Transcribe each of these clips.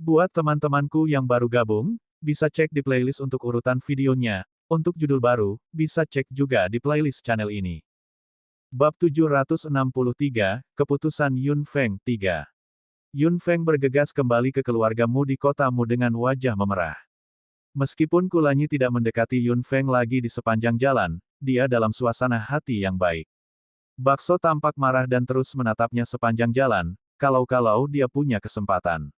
Buat teman-temanku yang baru gabung, bisa cek di playlist untuk urutan videonya. Untuk judul baru, bisa cek juga di playlist channel ini. Bab 763, Keputusan Yun Feng 3. Yun Feng bergegas kembali ke keluargamu di kotamu dengan wajah memerah. Meskipun Kulanyi tidak mendekati Yun Feng lagi di sepanjang jalan, dia dalam suasana hati yang baik. Bakso tampak marah dan terus menatapnya sepanjang jalan, kalau-kalau dia punya kesempatan.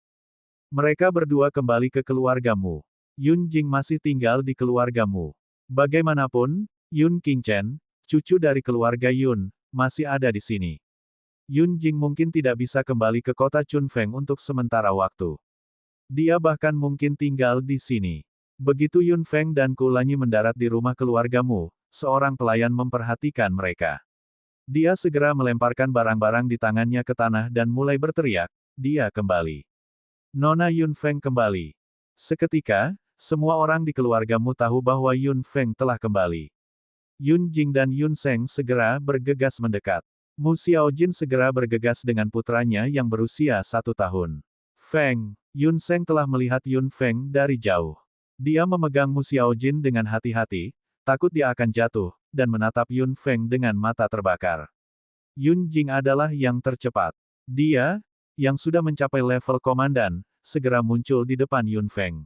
Mereka berdua kembali ke keluargamu. Yun Jing masih tinggal di keluargamu. Bagaimanapun, Yun Qingchen, cucu dari keluarga Yun, masih ada di sini. Yun Jing mungkin tidak bisa kembali ke kota Chunfeng untuk sementara waktu. Dia bahkan mungkin tinggal di sini. Begitu Yun Feng dan Kulanyi mendarat di rumah keluargamu, seorang pelayan memperhatikan mereka. Dia segera melemparkan barang-barang di tangannya ke tanah dan mulai berteriak, dia kembali. Nona Yun Feng kembali. Seketika, semua orang di keluargamu tahu bahwa Yun Feng telah kembali. Yun Jing dan Yun Seng segera bergegas mendekat. Mu Xiaojin segera bergegas dengan putranya yang berusia 1 tahun. Feng, Yun Seng telah melihat Yun Feng dari jauh. Dia memegang Mu Xiaojin dengan hati-hati, takut dia akan jatuh, dan menatap Yun Feng dengan mata terbakar. Yun Jing adalah yang tercepat. Dia, yang sudah mencapai level komandan, segera muncul di depan Yun Feng.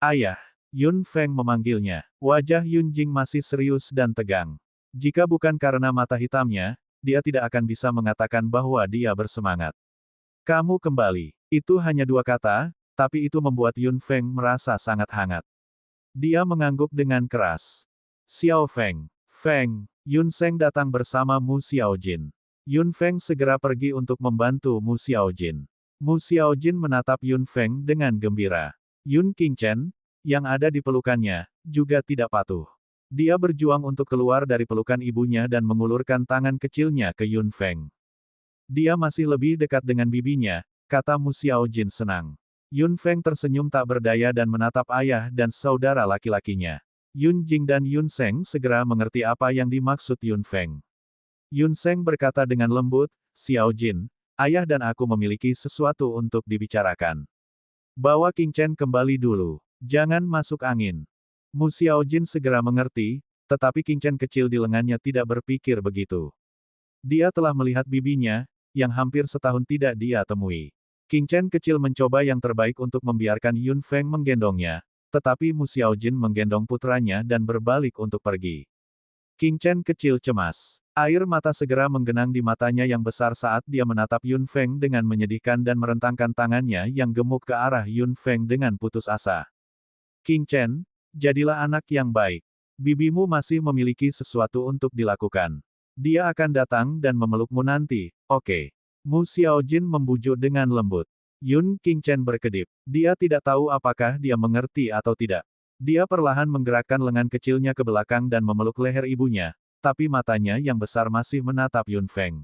Ayah, Yun Feng memanggilnya. Wajah Yun Jing masih serius dan tegang. Jika bukan karena mata hitamnya, dia tidak akan bisa mengatakan bahwa dia bersemangat. Kamu kembali. Itu hanya 2 kata, tapi itu membuat Yun Feng merasa sangat hangat. Dia mengangguk dengan keras. Xiao Feng. Feng, Yun Seng datang bersama Mu Xiaojin. Yun Feng segera pergi untuk membantu Mu Xiaojin. Mu Xiaojin menatap Yun Feng dengan gembira. Yun Qingchen, yang ada di pelukannya, juga tidak patuh. Dia berjuang untuk keluar dari pelukan ibunya dan mengulurkan tangan kecilnya ke Yun Feng. Dia masih lebih dekat dengan bibinya, kata Mu Xiaojin senang. Yun Feng tersenyum tak berdaya dan menatap ayah dan saudara laki-lakinya. Yun Jing dan Yun Seng segera mengerti apa yang dimaksud Yun Feng. Yun Seng berkata dengan lembut, Xiaojin, ayah dan aku memiliki sesuatu untuk dibicarakan. Bawa Qingchen kembali dulu. Jangan masuk angin. Mu Xiaojin segera mengerti, tetapi Qingchen kecil di lengannya tidak berpikir begitu. Dia telah melihat bibinya, yang hampir setahun tidak dia temui. Qingchen kecil mencoba yang terbaik untuk membiarkan Yun Feng menggendongnya, tetapi Mu Xiaojin menggendong putranya dan berbalik untuk pergi. Qingchen kecil cemas. Air mata segera menggenang di matanya yang besar saat dia menatap Yun Feng dengan menyedihkan dan merentangkan tangannya yang gemuk ke arah Yun Feng dengan putus asa. Qingchen, jadilah anak yang baik. Bibimu masih memiliki sesuatu untuk dilakukan. Dia akan datang dan memelukmu nanti, oke. Mu Xiaojin membujuk dengan lembut. Yun Qingchen berkedip. Dia tidak tahu apakah dia mengerti atau tidak. Dia perlahan menggerakkan lengan kecilnya ke belakang dan memeluk leher ibunya, tapi matanya yang besar masih menatap Yun Feng.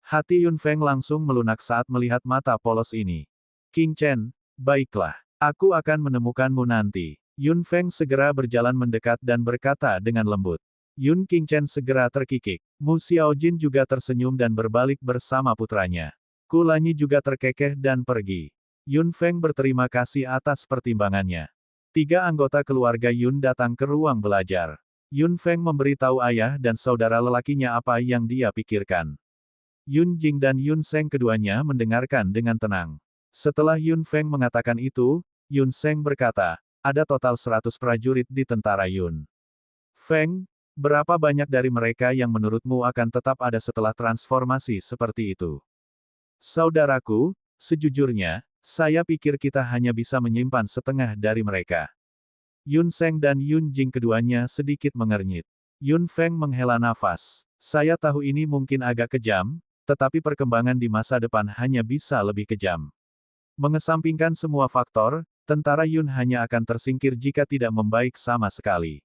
Hati Yun Feng langsung melunak saat melihat mata polos ini. Qingchen, baiklah. Aku akan menemukanmu nanti. Yun Feng segera berjalan mendekat dan berkata dengan lembut. Yun Qingchen segera terkikik. Mu Xiaojin juga tersenyum dan berbalik bersama putranya. Kulanyi juga terkekeh dan pergi. Yun Feng berterima kasih atas pertimbangannya. 3 anggota keluarga Yun datang ke ruang belajar. Yun Feng memberitahu ayah dan saudara lelakinya apa yang dia pikirkan. Yun Jing dan Yun Seng keduanya mendengarkan dengan tenang. Setelah Yun Feng mengatakan itu, Yun Seng berkata, ada total 100 prajurit di tentara Yun. Feng, berapa banyak dari mereka yang menurutmu akan tetap ada setelah transformasi seperti itu? Saudaraku, sejujurnya, saya pikir kita hanya bisa menyimpan setengah dari mereka. Yun Seng dan Yun Jing keduanya sedikit mengernyit. Yun Feng menghela nafas. Saya tahu ini mungkin agak kejam, tetapi perkembangan di masa depan hanya bisa lebih kejam. Mengesampingkan semua faktor, tentara Yun hanya akan tersingkir jika tidak membaik sama sekali.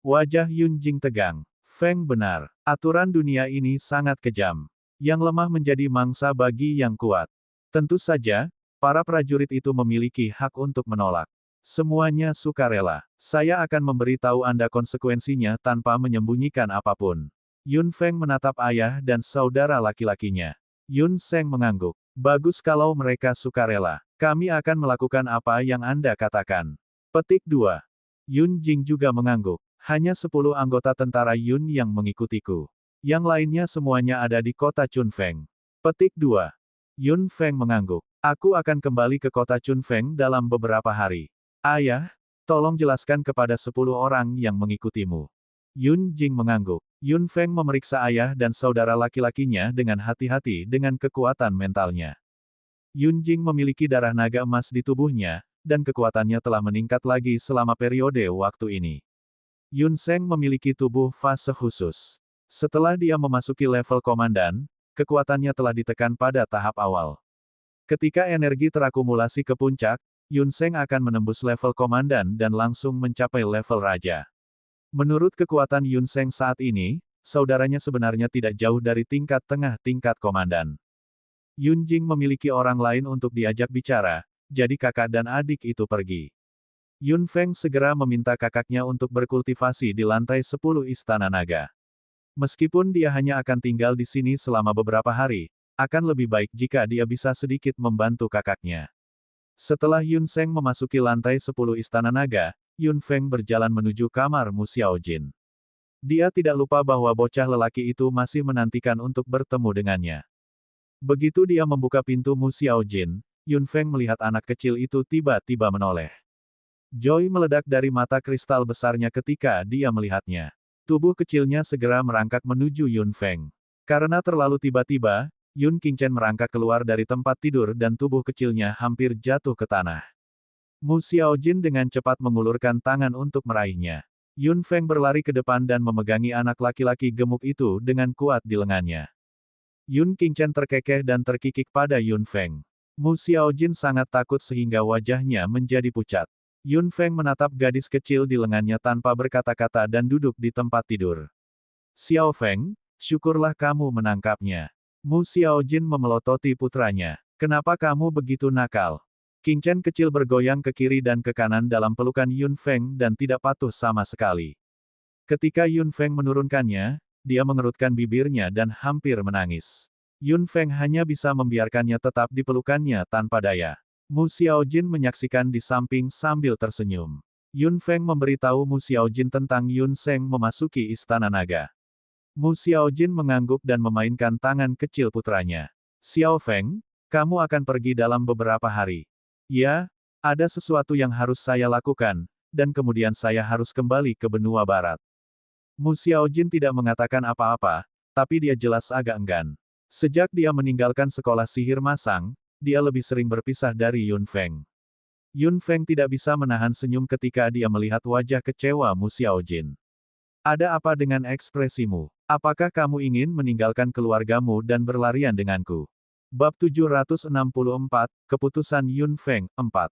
Wajah Yun Jing tegang. Feng benar. Aturan dunia ini sangat kejam. Yang lemah menjadi mangsa bagi yang kuat. Tentu saja, para prajurit itu memiliki hak untuk menolak. Semuanya sukarela. Saya akan memberitahu Anda konsekuensinya tanpa menyembunyikan apapun. Yun Feng menatap ayah dan saudara laki-lakinya. Yun Seng mengangguk. Bagus kalau mereka sukarela, Kami akan melakukan apa yang Anda katakan. Petik 2. Yun Jing juga mengangguk. Hanya 10 anggota tentara Yun yang mengikutiku. Yang lainnya semuanya ada di kota Chunfeng. Petik 2. Yun Feng mengangguk. Aku akan kembali ke kota Chunfeng dalam beberapa hari. Ayah, tolong jelaskan kepada 10 orang yang mengikutimu. Yun Jing mengangguk. Yun Feng memeriksa ayah dan saudara laki-lakinya dengan hati-hati dengan kekuatan mentalnya. Yun Jing memiliki darah naga emas di tubuhnya, dan kekuatannya telah meningkat lagi selama periode waktu ini. Yun Seng memiliki tubuh fase khusus. Setelah dia memasuki level komandan, kekuatannya telah ditekan pada tahap awal. Ketika energi terakumulasi ke puncak, Yun Seng akan menembus level komandan dan langsung mencapai level raja. Menurut kekuatan Yun Seng saat ini, saudaranya sebenarnya tidak jauh dari tingkat tengah tingkat komandan. Yun Jing memiliki orang lain untuk diajak bicara, jadi kakak dan adik itu pergi. Yun Feng segera meminta kakaknya untuk berkultivasi di lantai 10 Istana Naga. Meskipun dia hanya akan tinggal di sini selama beberapa hari, akan lebih baik jika dia bisa sedikit membantu kakaknya. Setelah Yun Seng memasuki lantai 10 Istana Naga, Yun Feng berjalan menuju kamar Mu Xiaojin. Dia tidak lupa bahwa bocah lelaki itu masih menantikan untuk bertemu dengannya. Begitu dia membuka pintu Mu Xiaojin, Yun Feng melihat anak kecil itu tiba-tiba menoleh. Joy meledak dari mata kristal besarnya ketika dia melihatnya. Tubuh kecilnya segera merangkak menuju Yun Feng. Karena terlalu tiba-tiba, Yun Qingchen merangkak keluar dari tempat tidur dan tubuh kecilnya hampir jatuh ke tanah. Mu Xiaojin dengan cepat mengulurkan tangan untuk meraihnya. Yun Feng berlari ke depan dan memegangi anak laki-laki gemuk itu dengan kuat di lengannya. Yun Qingchen terkekeh dan terkikik pada Yun Feng. Mu Xiaojin sangat takut sehingga wajahnya menjadi pucat. Yun Feng menatap gadis kecil di lengannya tanpa berkata-kata dan duduk di tempat tidur. Xiao Feng, syukurlah kamu menangkapnya. Mu Xiaojin memelototi putranya. Kenapa kamu begitu nakal? Qingchen kecil bergoyang ke kiri dan ke kanan dalam pelukan Yun Feng dan tidak patuh sama sekali. Ketika Yun Feng menurunkannya, dia mengerutkan bibirnya dan hampir menangis. Yun Feng hanya bisa membiarkannya tetap di pelukannya tanpa daya. Mu Xiaojin menyaksikan di samping sambil tersenyum. Yun Feng memberitahu Mu Xiaojin tentang Yun Seng memasuki Istana Naga. Mu Xiaojin mengangguk dan memainkan tangan kecil putranya. Xiao Feng, kamu akan pergi dalam beberapa hari. Ya, ada sesuatu yang harus saya lakukan, dan kemudian saya harus kembali ke benua barat. Mu Xiaojin tidak mengatakan apa-apa, tapi dia jelas agak enggan. Sejak dia meninggalkan sekolah sihir masang, dia lebih sering berpisah dari Yun Feng. Yun Feng tidak bisa menahan senyum ketika dia melihat wajah kecewa Mu Xiaojin. Ada apa dengan ekspresimu? Apakah kamu ingin meninggalkan keluargamu dan berlarian denganku? Bab 764, Keputusan Yun Feng, 4.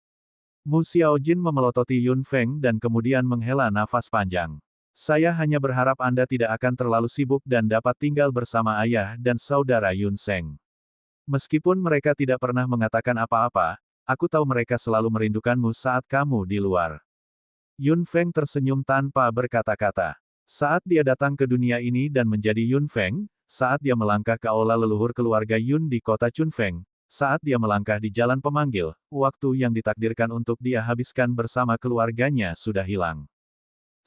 Mu Xiaojin memelototi Yun Feng dan kemudian menghela nafas panjang. Saya hanya berharap Anda tidak akan terlalu sibuk dan dapat tinggal bersama ayah dan saudara Yun Seng. Meskipun mereka tidak pernah mengatakan apa-apa, aku tahu mereka selalu merindukanmu saat kamu di luar. Yun Feng tersenyum tanpa berkata-kata. Saat dia datang ke dunia ini dan menjadi Yun Feng, saat dia melangkah ke aula leluhur keluarga Yun di kota Chunfeng, saat dia melangkah di jalan pemanggil, waktu yang ditakdirkan untuk dia habiskan bersama keluarganya sudah hilang.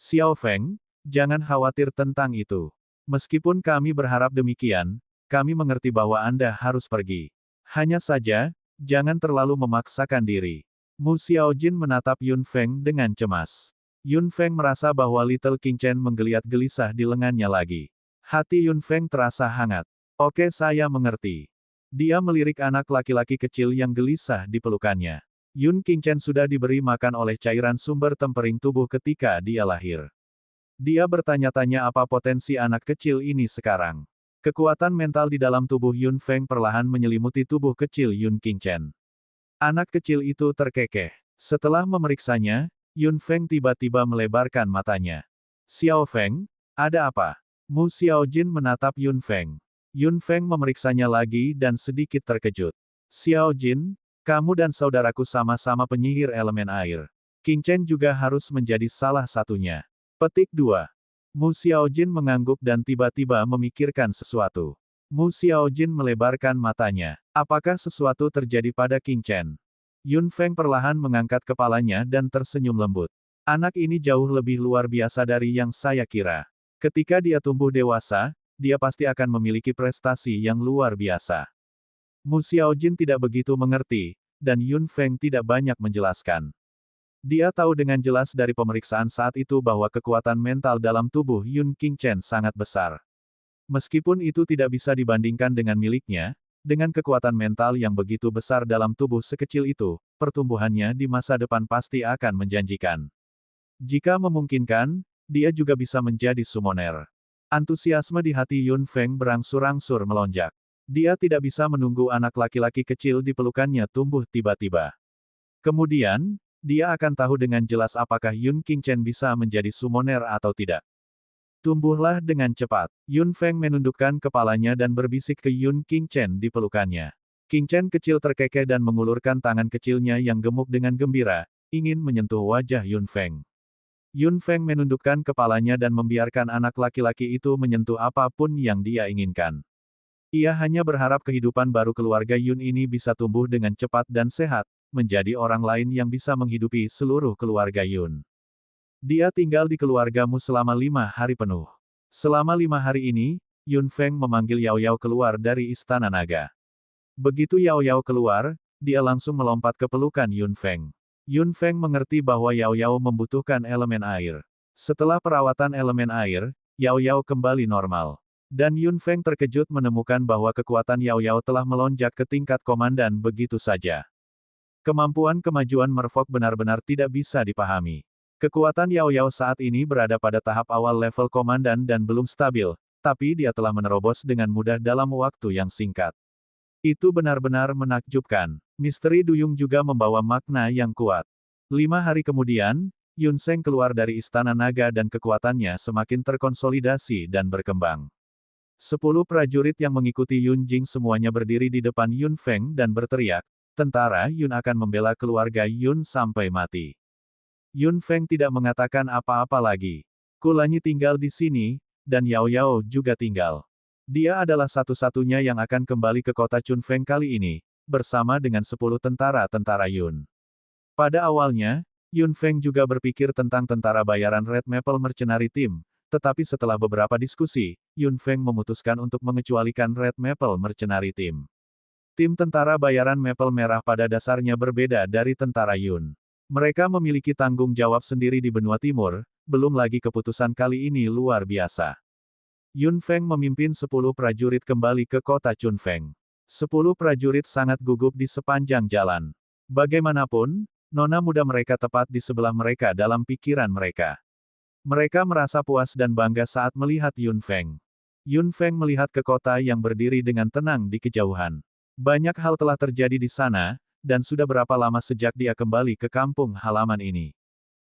Xiao Feng, jangan khawatir tentang itu. Meskipun kami berharap demikian, kami mengerti bahwa Anda harus pergi. Hanya saja, jangan terlalu memaksakan diri. Mu Xiaojin menatap Yun Feng dengan cemas. Yun Feng merasa bahwa Little Qingchen menggeliat gelisah di lengannya lagi. Hati Yun Feng terasa hangat. Oke, saya mengerti. Dia melirik anak laki-laki kecil yang gelisah di pelukannya. Yun Qingchen sudah diberi makan oleh cairan sumber tempering tubuh ketika dia lahir. Dia bertanya-tanya apa potensi anak kecil ini sekarang. Kekuatan mental di dalam tubuh Yun Feng perlahan menyelimuti tubuh kecil Yun Qingchen. Anak kecil itu terkekeh. Setelah memeriksanya, Yun Feng tiba-tiba melebarkan matanya. Xiao Feng, ada apa? Mu Xiaojin menatap Yun Feng. Yun Feng memeriksanya lagi dan sedikit terkejut. Xiaojin, kamu dan saudaraku sama-sama penyihir elemen air. Qingchen juga harus menjadi salah satunya. Petik 2. Mu Xiaojin mengangguk dan tiba-tiba memikirkan sesuatu. Mu Xiaojin melebarkan matanya. Apakah sesuatu terjadi pada Qingchen? Yun Feng perlahan mengangkat kepalanya dan tersenyum lembut. Anak ini jauh lebih luar biasa dari yang saya kira. Ketika dia tumbuh dewasa, dia pasti akan memiliki prestasi yang luar biasa. Mu Xiaojin tidak begitu mengerti, dan Yun Feng tidak banyak menjelaskan. Dia tahu dengan jelas dari pemeriksaan saat itu bahwa kekuatan mental dalam tubuh Yun Qingchen sangat besar. Meskipun itu tidak bisa dibandingkan dengan miliknya, dengan kekuatan mental yang begitu besar dalam tubuh sekecil itu, pertumbuhannya di masa depan pasti akan menjanjikan. Jika memungkinkan, dia juga bisa menjadi summoner. Antusiasme di hati Yun Feng berangsur-angsur melonjak. Dia tidak bisa menunggu anak laki-laki kecil di pelukannya tumbuh tiba-tiba. Kemudian, dia akan tahu dengan jelas apakah Yun Qingchen bisa menjadi summoner atau tidak. Tumbuhlah dengan cepat. Yun Feng menundukkan kepalanya dan berbisik ke Yun Qingchen di pelukannya. Qingchen kecil terkekeh dan mengulurkan tangan kecilnya yang gemuk dengan gembira, ingin menyentuh wajah Yun Feng. Yun Feng menundukkan kepalanya dan membiarkan anak laki-laki itu menyentuh apapun yang dia inginkan. Ia hanya berharap kehidupan baru keluarga Yun ini bisa tumbuh dengan cepat dan sehat, menjadi orang lain yang bisa menghidupi seluruh keluarga Yun. Dia tinggal di keluargamu selama 5 hari penuh. Selama 5 hari ini, Yun Feng memanggil Yao Yao keluar dari Istana Naga. Begitu Yao Yao keluar, dia langsung melompat ke pelukan Yun Feng. Yun Feng mengerti bahwa Yao Yao membutuhkan elemen air. Setelah perawatan elemen air, Yao Yao kembali normal. Dan Yun Feng terkejut menemukan bahwa kekuatan Yao Yao telah melonjak ke tingkat komandan begitu saja. Kemampuan kemajuan merfok benar-benar tidak bisa dipahami. Kekuatan Yao Yao saat ini berada pada tahap awal level komandan dan belum stabil, tapi dia telah menerobos dengan mudah dalam waktu yang singkat. Itu benar-benar menakjubkan. Misteri duyung juga membawa makna yang kuat. 5 hari kemudian, Yun Feng keluar dari Istana Naga dan kekuatannya semakin terkonsolidasi dan berkembang. 10 prajurit yang mengikuti Yun Jing semuanya berdiri di depan Yun Feng dan berteriak, "Tentara Yun akan membela keluarga Yun sampai mati." Yun Feng tidak mengatakan apa-apa lagi. Kulanyi tinggal di sini, dan Yao Yao juga tinggal. Dia adalah satu-satunya yang akan kembali ke kota Chunfeng kali ini, bersama dengan 10 tentara-tentara Yun. Pada awalnya, Yun Feng juga berpikir tentang tentara bayaran Red Maple Mercenary Team, tetapi setelah beberapa diskusi, Yun Feng memutuskan untuk mengecualikan Red Maple Mercenary Team. Tim tentara bayaran Maple Merah pada dasarnya berbeda dari tentara Yun. Mereka memiliki tanggung jawab sendiri di benua timur, belum lagi keputusan kali ini luar biasa. Yun Feng memimpin 10 prajurit kembali ke kota Chunfeng. 10 prajurit sangat gugup di sepanjang jalan. Bagaimanapun, nona muda mereka tepat di sebelah mereka dalam pikiran mereka. Mereka merasa puas dan bangga saat melihat Yun Feng. Yun Feng melihat ke kota yang berdiri dengan tenang di kejauhan. Banyak hal telah terjadi di sana, dan sudah berapa lama sejak dia kembali ke kampung halaman ini.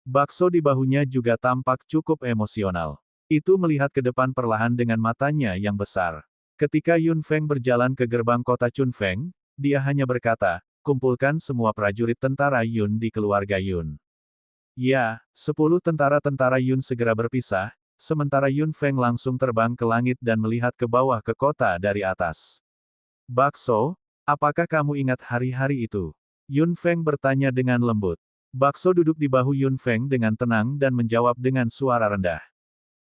Bakso di bahunya juga tampak cukup emosional. Itu melihat ke depan perlahan dengan matanya yang besar. Ketika Yun Feng berjalan ke gerbang kota Chunfeng, dia hanya berkata, "Kumpulkan semua prajurit tentara Yun di keluarga Yun." Ya, 10 tentara-tentara Yun segera berpisah, sementara Yun Feng langsung terbang ke langit dan melihat ke bawah ke kota dari atas. "Bakso, apakah kamu ingat hari-hari itu?" Yun Feng bertanya dengan lembut. Bakso duduk di bahu Yun Feng dengan tenang dan menjawab dengan suara rendah.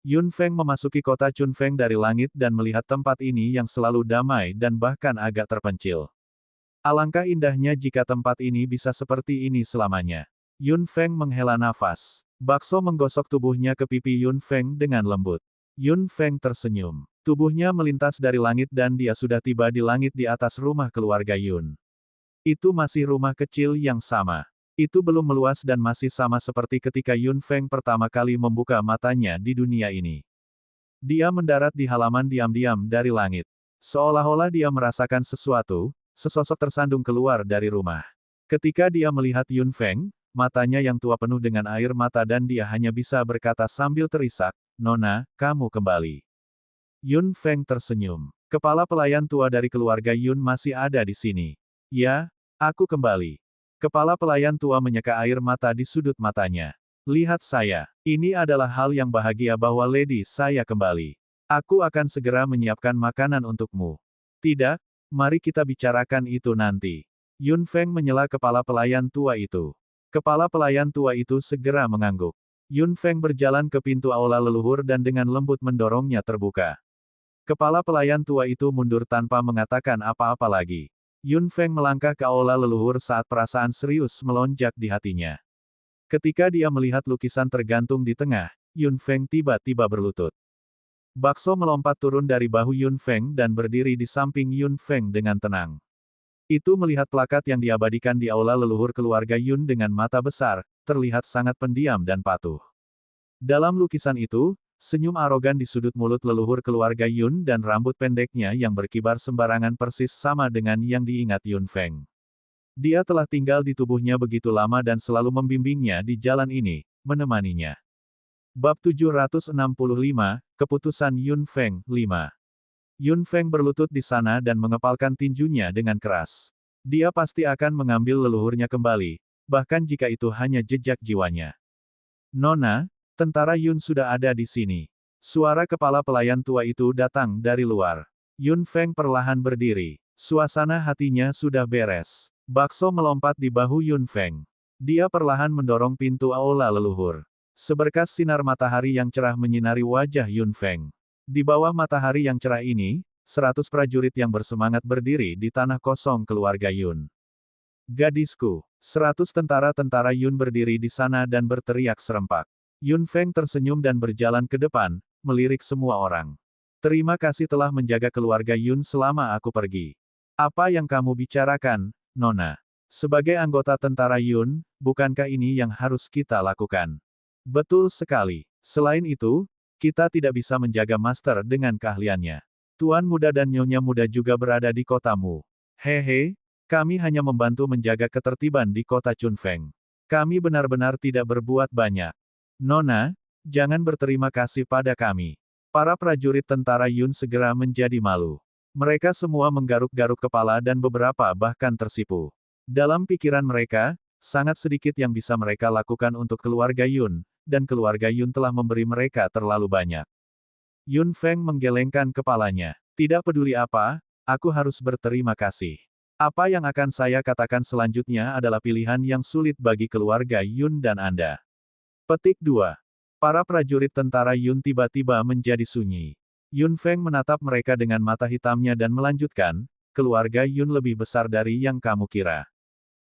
Yun Feng memasuki kota Chunfeng dari langit dan melihat tempat ini yang selalu damai dan bahkan agak terpencil. Alangkah indahnya jika tempat ini bisa seperti ini selamanya. Yun Feng menghela nafas. Bakso menggosok tubuhnya ke pipi Yun Feng dengan lembut. Yun Feng tersenyum. Tubuhnya melintas dari langit dan dia sudah tiba di langit di atas rumah keluarga Yun. Itu masih rumah kecil yang sama. Itu belum meluas dan masih sama seperti ketika Yun Feng pertama kali membuka matanya di dunia ini. Dia mendarat di halaman diam-diam dari langit. Seolah-olah dia merasakan sesuatu, sesosok tersandung keluar dari rumah. Ketika dia melihat Yun Feng, matanya yang tua penuh dengan air mata dan dia hanya bisa berkata sambil terisak, "Nona, kamu kembali." Yun Feng tersenyum. Kepala pelayan tua dari keluarga Yun masih ada di sini. "Ya, aku kembali." Kepala pelayan tua menyeka air mata di sudut matanya. "Lihat saya. Ini adalah hal yang bahagia bahwa Lady saya kembali. Aku akan segera menyiapkan makanan untukmu." "Tidak, mari kita bicarakan itu nanti." Yun Feng menyela kepala pelayan tua itu. Kepala pelayan tua itu segera mengangguk. Yun Feng berjalan ke pintu aula leluhur dan dengan lembut mendorongnya terbuka. Kepala pelayan tua itu mundur tanpa mengatakan apa-apa lagi. Yun Feng melangkah ke aula leluhur saat perasaan serius melonjak di hatinya. Ketika dia melihat lukisan tergantung di tengah, Yun Feng tiba-tiba berlutut. Bakso melompat turun dari bahu Yun Feng dan berdiri di samping Yun Feng dengan tenang. Itu melihat plakat yang diabadikan di aula leluhur keluarga Yun dengan mata besar, terlihat sangat pendiam dan patuh. Dalam lukisan itu, senyum arogan di sudut mulut leluhur keluarga Yun dan rambut pendeknya yang berkibar sembarangan persis sama dengan yang diingat Yun Feng. Dia telah tinggal di tubuhnya begitu lama dan selalu membimbingnya di jalan ini, menemaninya. Bab 765, Keputusan Yun Feng, 5. Yun Feng berlutut di sana dan mengepalkan tinjunya dengan keras. Dia pasti akan mengambil leluhurnya kembali, bahkan jika itu hanya jejak jiwanya. Nona, tentara Yun sudah ada di sini. Suara kepala pelayan tua itu datang dari luar. Yun Feng perlahan berdiri. Suasana hatinya sudah beres. Bakso melompat di bahu Yun Feng. Dia perlahan mendorong pintu aula leluhur. Seberkas sinar matahari yang cerah menyinari wajah Yun Feng. Di bawah matahari yang cerah ini, 100 prajurit yang bersemangat berdiri di tanah kosong keluarga Yun. Gadisku, 100 tentara-tentara Yun berdiri di sana dan berteriak serempak. Yun Feng tersenyum dan berjalan ke depan, melirik semua orang. Terima kasih telah menjaga keluarga Yun selama aku pergi. Apa yang kamu bicarakan, Nona? Sebagai anggota tentara Yun, bukankah ini yang harus kita lakukan? Betul sekali. Selain itu, kita tidak bisa menjaga master dengan keahliannya. Tuan muda dan nyonya muda juga berada di kotamu. Hehe, kami hanya membantu menjaga ketertiban di kota Chunfeng. Kami benar-benar tidak berbuat banyak. Nona, jangan berterima kasih pada kami. Para prajurit tentara Yun segera menjadi malu. Mereka semua menggaruk-garuk kepala dan beberapa bahkan tersipu. Dalam pikiran mereka, sangat sedikit yang bisa mereka lakukan untuk keluarga Yun, dan keluarga Yun telah memberi mereka terlalu banyak. Yun Feng menggelengkan kepalanya. Tidak peduli apa, aku harus berterima kasih. Apa yang akan saya katakan selanjutnya adalah pilihan yang sulit bagi keluarga Yun dan Anda. Petik 2. Para prajurit tentara Yun tiba-tiba menjadi sunyi. Yun Feng menatap mereka dengan mata hitamnya dan melanjutkan, keluarga Yun lebih besar dari yang kamu kira.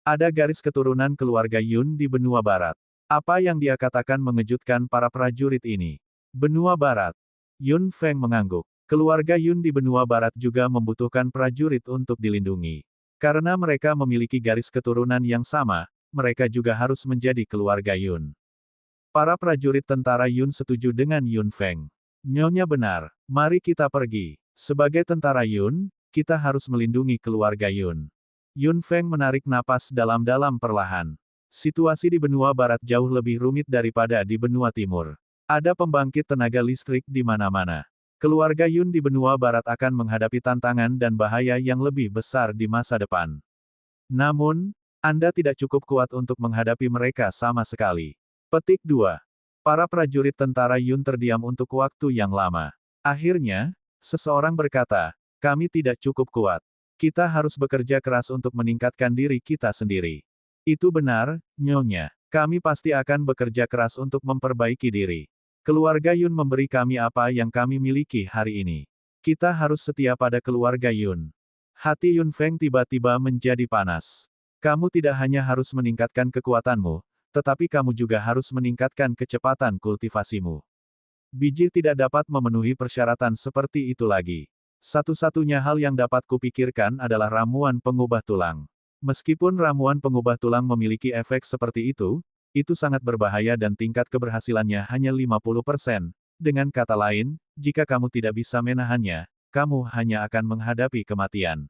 Ada garis keturunan keluarga Yun di benua barat. Apa yang dia katakan mengejutkan para prajurit ini. Benua barat. Yun Feng mengangguk. Keluarga Yun di benua barat juga membutuhkan prajurit untuk dilindungi. Karena mereka memiliki garis keturunan yang sama, mereka juga harus menjadi keluarga Yun. Para prajurit tentara Yun setuju dengan Yun Feng. Nyonya benar, mari kita pergi. Sebagai tentara Yun, kita harus melindungi keluarga Yun. Yun Feng menarik napas dalam-dalam perlahan. Situasi di benua barat jauh lebih rumit daripada di benua timur. Ada pembangkit tenaga listrik di mana-mana. Keluarga Yun di benua barat akan menghadapi tantangan dan bahaya yang lebih besar di masa depan. Namun, Anda tidak cukup kuat untuk menghadapi mereka sama sekali. Petik 2. Para prajurit tentara Yun terdiam untuk waktu yang lama. Akhirnya, seseorang berkata, kami tidak cukup kuat. Kita harus bekerja keras untuk meningkatkan diri kita sendiri. Itu benar, Nyonya. Kami pasti akan bekerja keras untuk memperbaiki diri. Keluarga Yun memberi kami apa yang kami miliki hari ini. Kita harus setia pada keluarga Yun. Hati Yun Feng tiba-tiba menjadi panas. Kamu tidak hanya harus meningkatkan kekuatanmu, tetapi kamu juga harus meningkatkan kecepatan kultivasimu. Biji tidak dapat memenuhi persyaratan seperti itu lagi. Satu-satunya hal yang dapat kupikirkan adalah ramuan pengubah tulang. Meskipun ramuan pengubah tulang memiliki efek seperti itu sangat berbahaya dan tingkat keberhasilannya hanya 50%. Dengan kata lain, jika kamu tidak bisa menahannya, kamu hanya akan menghadapi kematian.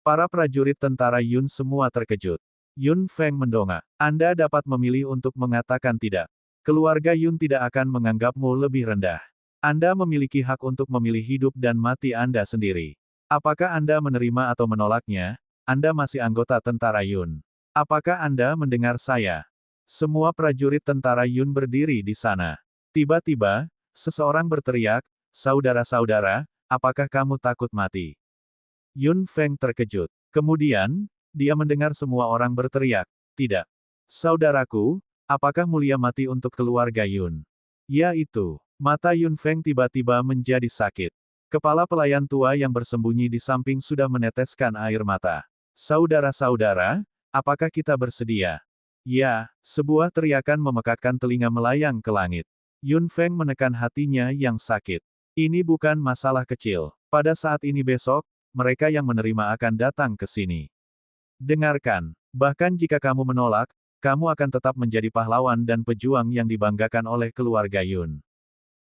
Para prajurit tentara Yun semua terkejut. Yun Feng mendongak. Anda dapat memilih untuk mengatakan tidak. Keluarga Yun tidak akan menganggapmu lebih rendah. Anda memiliki hak untuk memilih hidup dan mati Anda sendiri. Apakah Anda menerima atau menolaknya? Anda masih anggota tentara Yun. Apakah Anda mendengar saya? Semua prajurit tentara Yun berdiri di sana. Tiba-tiba, seseorang berteriak, saudara-saudara, apakah kamu takut mati? Yun Feng terkejut. Kemudian, dia mendengar semua orang berteriak, "Tidak! Saudaraku, apakah mulia mati untuk keluarga Yun?" Ya itu. Mata Yun Feng tiba-tiba menjadi sakit. Kepala pelayan tua yang bersembunyi di samping sudah meneteskan air mata. "Saudara-saudara, apakah kita bersedia?" Ya, sebuah teriakan memekakkan telinga melayang ke langit. Yun Feng menekan hatinya yang sakit. Ini bukan masalah kecil. Pada saat ini besok, mereka yang menerima akan datang ke sini. Dengarkan, bahkan jika kamu menolak, kamu akan tetap menjadi pahlawan dan pejuang yang dibanggakan oleh keluarga Yun.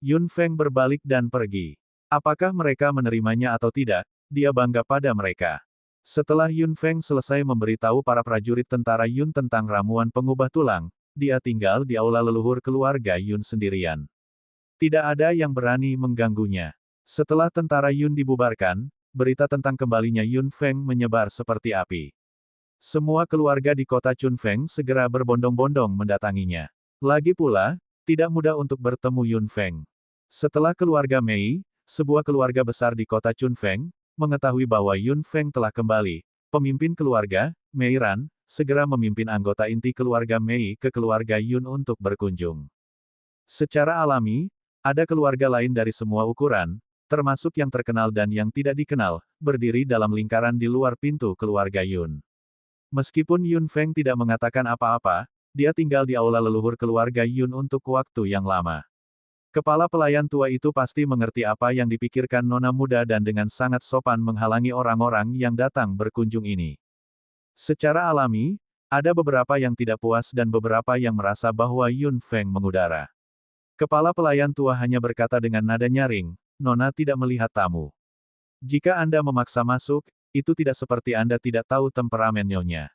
Yun Feng berbalik dan pergi. Apakah mereka menerimanya atau tidak, dia bangga pada mereka. Setelah Yun Feng selesai memberitahu para prajurit tentara Yun tentang ramuan pengubah tulang, dia tinggal di aula leluhur keluarga Yun sendirian. Tidak ada yang berani mengganggunya. Setelah tentara Yun dibubarkan, berita tentang kembalinya Yun Feng menyebar seperti api. Semua keluarga di kota Chunfeng segera berbondong-bondong mendatanginya. Lagi pula, tidak mudah untuk bertemu Yun Feng. Setelah keluarga Mei, sebuah keluarga besar di kota Chunfeng, mengetahui bahwa Yun Feng telah kembali, pemimpin keluarga, Mei Ran, segera memimpin anggota inti keluarga Mei ke keluarga Yun untuk berkunjung. Secara alami, ada keluarga lain dari semua ukuran, termasuk yang terkenal dan yang tidak dikenal, berdiri dalam lingkaran di luar pintu keluarga Yun. Meskipun Yun Feng tidak mengatakan apa-apa, dia tinggal di aula leluhur keluarga Yun untuk waktu yang lama. Kepala pelayan tua itu pasti mengerti apa yang dipikirkan nona muda dan dengan sangat sopan menghalangi orang-orang yang datang berkunjung ini. Secara alami, ada beberapa yang tidak puas dan beberapa yang merasa bahwa Yun Feng mengudara. Kepala pelayan tua hanya berkata dengan nada nyaring, "Nona tidak melihat tamu. Jika Anda memaksa masuk, itu tidak seperti Anda tidak tahu temperamen nyonya."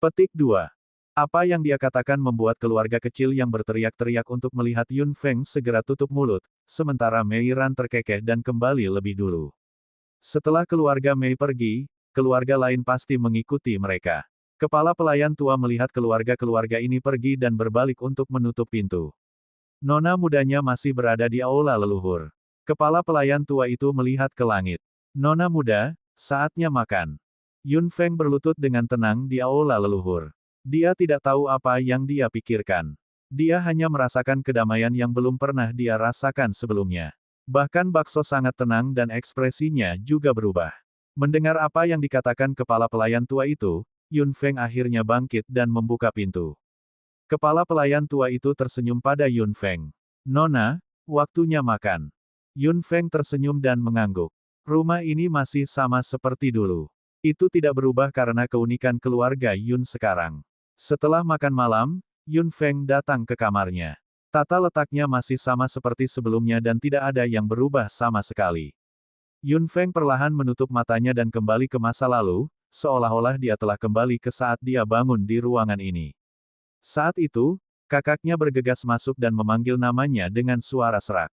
Petik 2. Apa yang dia katakan membuat keluarga kecil yang berteriak-teriak untuk melihat Yun Feng segera tutup mulut, sementara Mei Ran terkekeh dan kembali lebih dulu. Setelah keluarga Mei pergi, keluarga lain pasti mengikuti mereka. Kepala pelayan tua melihat keluarga-keluarga ini pergi dan berbalik untuk menutup pintu. Nona mudanya masih berada di aula leluhur. Kepala pelayan tua itu melihat ke langit. "Nona muda, saatnya makan." Yun Feng berlutut dengan tenang di aula leluhur. Dia tidak tahu apa yang dia pikirkan. Dia hanya merasakan kedamaian yang belum pernah dia rasakan sebelumnya. Bahkan bakso sangat tenang dan ekspresinya juga berubah. Mendengar apa yang dikatakan kepala pelayan tua itu, Yun Feng akhirnya bangkit dan membuka pintu. Kepala pelayan tua itu tersenyum pada Yun Feng. "Nona, waktunya makan." Yun Feng tersenyum dan mengangguk. Rumah ini masih sama seperti dulu. Itu tidak berubah karena keunikan keluarga Yun sekarang. Setelah makan malam, Yun Feng datang ke kamarnya. Tata letaknya masih sama seperti sebelumnya dan tidak ada yang berubah sama sekali. Yun Feng perlahan menutup matanya dan kembali ke masa lalu, seolah-olah dia telah kembali ke saat dia bangun di ruangan ini. Saat itu, kakaknya bergegas masuk dan memanggil namanya dengan suara serak.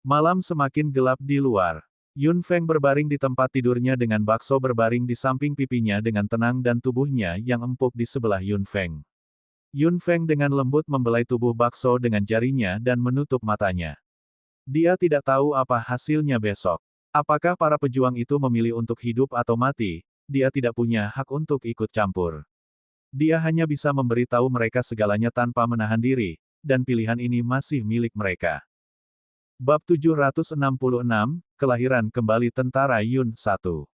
Malam semakin gelap di luar. Yun Feng berbaring di tempat tidurnya dengan bakso berbaring di samping pipinya dengan tenang dan tubuhnya yang empuk di sebelah Yun Feng. Yun Feng dengan lembut membelai tubuh bakso dengan jarinya dan menutup matanya. Dia tidak tahu apa hasilnya besok. Apakah para pejuang itu memilih untuk hidup atau mati, dia tidak punya hak untuk ikut campur. Dia hanya bisa memberitahu mereka segalanya tanpa menahan diri, dan pilihan ini masih milik mereka. Bab 766, Kelahiran Kembali Tentara Yun 1.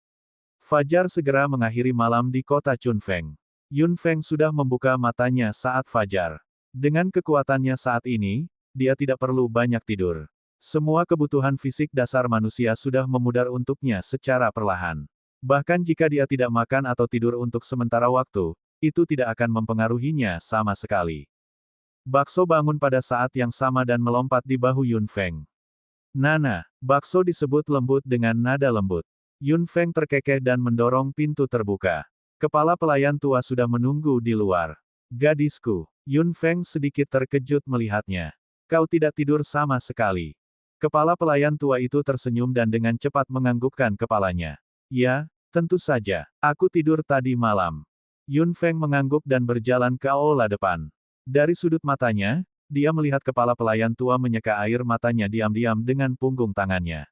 Fajar segera mengakhiri malam di kota Chunfeng. Yun Feng sudah membuka matanya saat fajar. Dengan kekuatannya saat ini, dia tidak perlu banyak tidur. Semua kebutuhan fisik dasar manusia sudah memudar untuknya secara perlahan. Bahkan jika dia tidak makan atau tidur untuk sementara waktu, itu tidak akan mempengaruhinya sama sekali. Bakso bangun pada saat yang sama dan melompat di bahu Yun Feng. "Nana." Bakso disebut lembut dengan nada lembut. Yun Feng terkekeh dan mendorong pintu terbuka. Kepala pelayan tua sudah menunggu di luar. "Gadisku." Yun Feng sedikit terkejut melihatnya. "Kau tidak tidur sama sekali." Kepala pelayan tua itu tersenyum dan dengan cepat menganggukkan kepalanya. "Ya, tentu saja. Aku tidur tadi malam." Yun Feng mengangguk dan berjalan ke aula depan. Dari sudut matanya, dia melihat kepala pelayan tua menyeka air matanya diam-diam dengan punggung tangannya.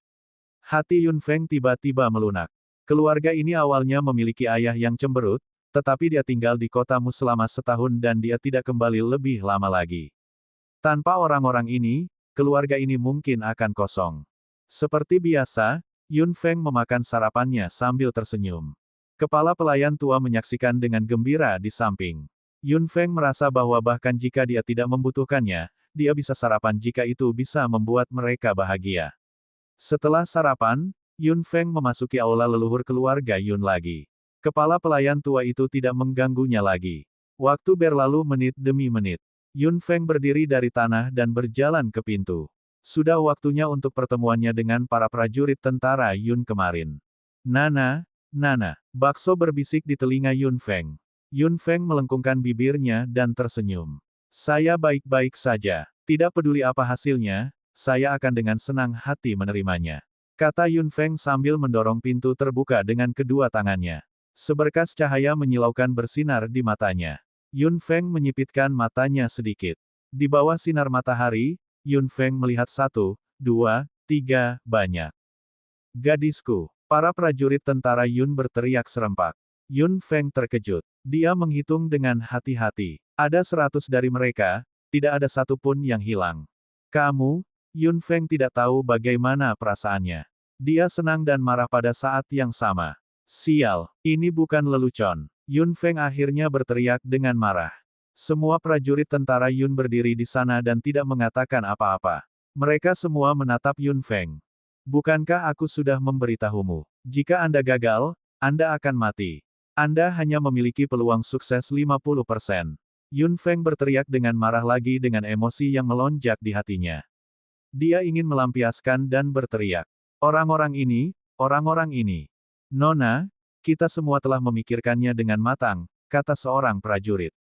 Hati Yun Feng tiba-tiba melunak. Keluarga ini awalnya memiliki ayah yang cemberut, tetapi dia tinggal di kotamu selama setahun dan dia tidak kembali lebih lama lagi. Tanpa orang-orang ini, keluarga ini mungkin akan kosong. Seperti biasa, Yun Feng memakan sarapannya sambil tersenyum. Kepala pelayan tua menyaksikan dengan gembira di samping. Yun Feng merasa bahwa bahkan jika dia tidak membutuhkannya, dia bisa sarapan jika itu bisa membuat mereka bahagia. Setelah sarapan, Yun Feng memasuki aula leluhur keluarga Yun lagi. Kepala pelayan tua itu tidak mengganggunya lagi. Waktu berlalu menit demi menit. Yun Feng berdiri dari tanah dan berjalan ke pintu. Sudah waktunya untuk pertemuannya dengan para prajurit tentara Yun kemarin. Nana, Nana, bakso berbisik di telinga Yun Feng. Yun Feng melengkungkan bibirnya dan tersenyum. Saya baik-baik saja. Tidak peduli apa hasilnya, saya akan dengan senang hati menerimanya. Kata Yun Feng sambil mendorong pintu terbuka dengan kedua tangannya. Seberkas cahaya menyilaukan bersinar di matanya. Yun Feng menyipitkan matanya sedikit. Di bawah sinar matahari, Yun Feng melihat 1, 2, 3, banyak. Gadisku, para prajurit tentara Yun berteriak serempak. Yun Feng terkejut. Dia menghitung dengan hati-hati. Ada 100 dari mereka, tidak ada satupun yang hilang. Kamu, Yun Feng tidak tahu bagaimana perasaannya. Dia senang dan marah pada saat yang sama. Sial, ini bukan lelucon. Yun Feng akhirnya berteriak dengan marah. Semua prajurit tentara Yun berdiri di sana dan tidak mengatakan apa-apa. Mereka semua menatap Yun Feng. Bukankah aku sudah memberitahumu? Jika Anda gagal, Anda akan mati. Anda hanya memiliki peluang sukses 50%. Yun Feng berteriak dengan marah lagi dengan emosi yang melonjak di hatinya. Dia ingin melampiaskan dan berteriak. Orang-orang ini, orang-orang ini. Nona, kita semua telah memikirkannya dengan matang, kata seorang prajurit.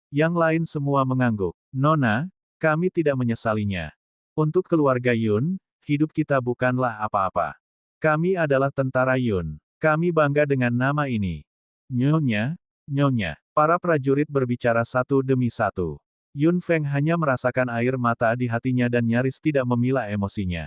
Yang lain semua mengangguk. Nona, kami tidak menyesalinya. Untuk keluarga Yun, hidup kita bukanlah apa-apa. Kami adalah tentara Yun. Kami bangga dengan nama ini. Nyonya, Nyonya. Para prajurit berbicara satu demi satu. Yun Feng hanya merasakan air mata di hatinya dan nyaris tidak memilah emosinya.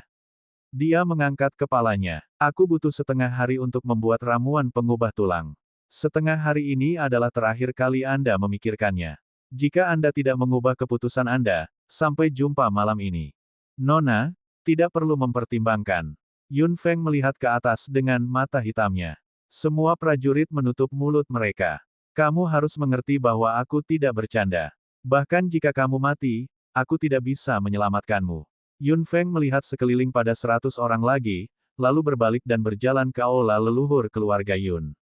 Dia mengangkat kepalanya. Aku butuh setengah hari untuk membuat ramuan pengubah tulang. Setengah hari ini adalah terakhir kali Anda memikirkannya. Jika Anda tidak mengubah keputusan Anda, sampai jumpa malam ini. Nona, tidak perlu mempertimbangkan. Yun Feng melihat ke atas dengan mata hitamnya. Semua prajurit menutup mulut mereka. Kamu harus mengerti bahwa aku tidak bercanda. Bahkan jika kamu mati, aku tidak bisa menyelamatkanmu. Yun Feng melihat sekeliling pada 100 orang lagi, lalu berbalik dan berjalan ke aula leluhur keluarga Yun.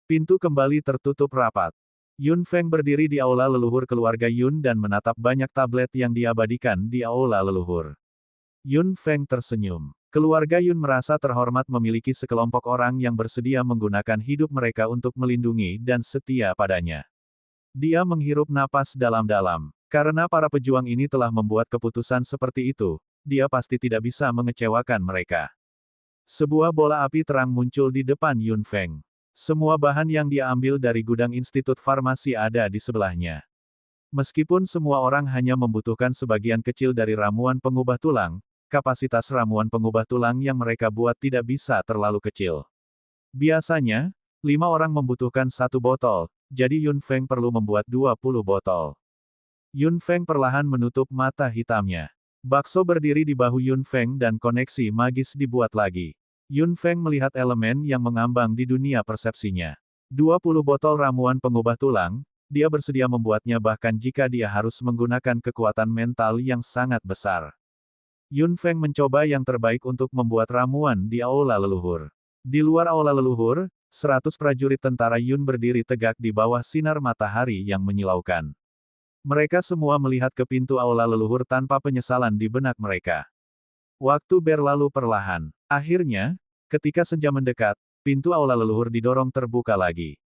Pintu kembali tertutup rapat. Yun Feng berdiri di aula leluhur keluarga Yun dan menatap banyak tablet yang diabadikan di aula leluhur. Yun Feng tersenyum. Keluarga Yun merasa terhormat memiliki sekelompok orang yang bersedia menggunakan hidup mereka untuk melindungi dan setia padanya. Dia menghirup napas dalam-dalam. Karena para pejuang ini telah membuat keputusan seperti itu, dia pasti tidak bisa mengecewakan mereka. Sebuah bola api terang muncul di depan Yun Feng. Semua bahan yang dia ambil dari gudang Institut Farmasi ada di sebelahnya. Meskipun semua orang hanya membutuhkan sebagian kecil dari ramuan pengubah tulang, kapasitas ramuan pengubah tulang yang mereka buat tidak bisa terlalu kecil. Biasanya, 5 orang membutuhkan 1 botol, jadi Yun Feng perlu membuat 20 botol. Yun Feng perlahan menutup mata hitamnya. Bakso berdiri di bahu Yun Feng dan koneksi magis dibuat lagi. Yun Feng melihat elemen yang mengambang di dunia persepsinya. 20 botol ramuan pengubah tulang, dia bersedia membuatnya bahkan jika dia harus menggunakan kekuatan mental yang sangat besar. Yun Feng mencoba yang terbaik untuk membuat ramuan di aula leluhur. Di luar aula leluhur, 100 prajurit tentara Yun berdiri tegak di bawah sinar matahari yang menyilaukan. Mereka semua melihat ke pintu aula leluhur tanpa penyesalan di benak mereka. Waktu berlalu perlahan. Akhirnya, ketika senja mendekat, pintu aula leluhur didorong terbuka lagi.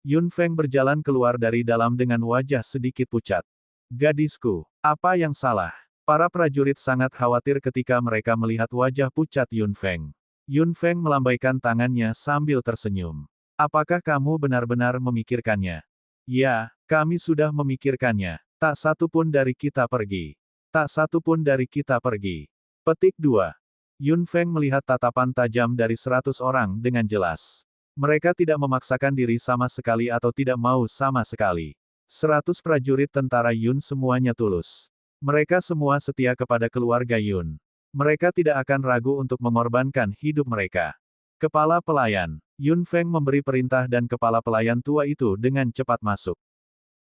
Yun Feng berjalan keluar dari dalam dengan wajah sedikit pucat. Gadisku, apa yang salah? Para prajurit sangat khawatir ketika mereka melihat wajah pucat Yun Feng. Yun Feng melambaikan tangannya sambil tersenyum. Apakah kamu benar-benar memikirkannya? Ya, kami sudah memikirkannya. Tak satu pun dari kita pergi. Tak satu pun dari kita pergi. Petik 2. Yun Feng melihat tatapan tajam dari 100 orang dengan jelas. Mereka tidak memaksakan diri sama sekali atau tidak mau sama sekali. 100 prajurit tentara Yun semuanya tulus. Mereka semua setia kepada keluarga Yun. Mereka tidak akan ragu untuk mengorbankan hidup mereka. Kepala pelayan. Yun Feng memberi perintah dan kepala pelayan tua itu dengan cepat masuk.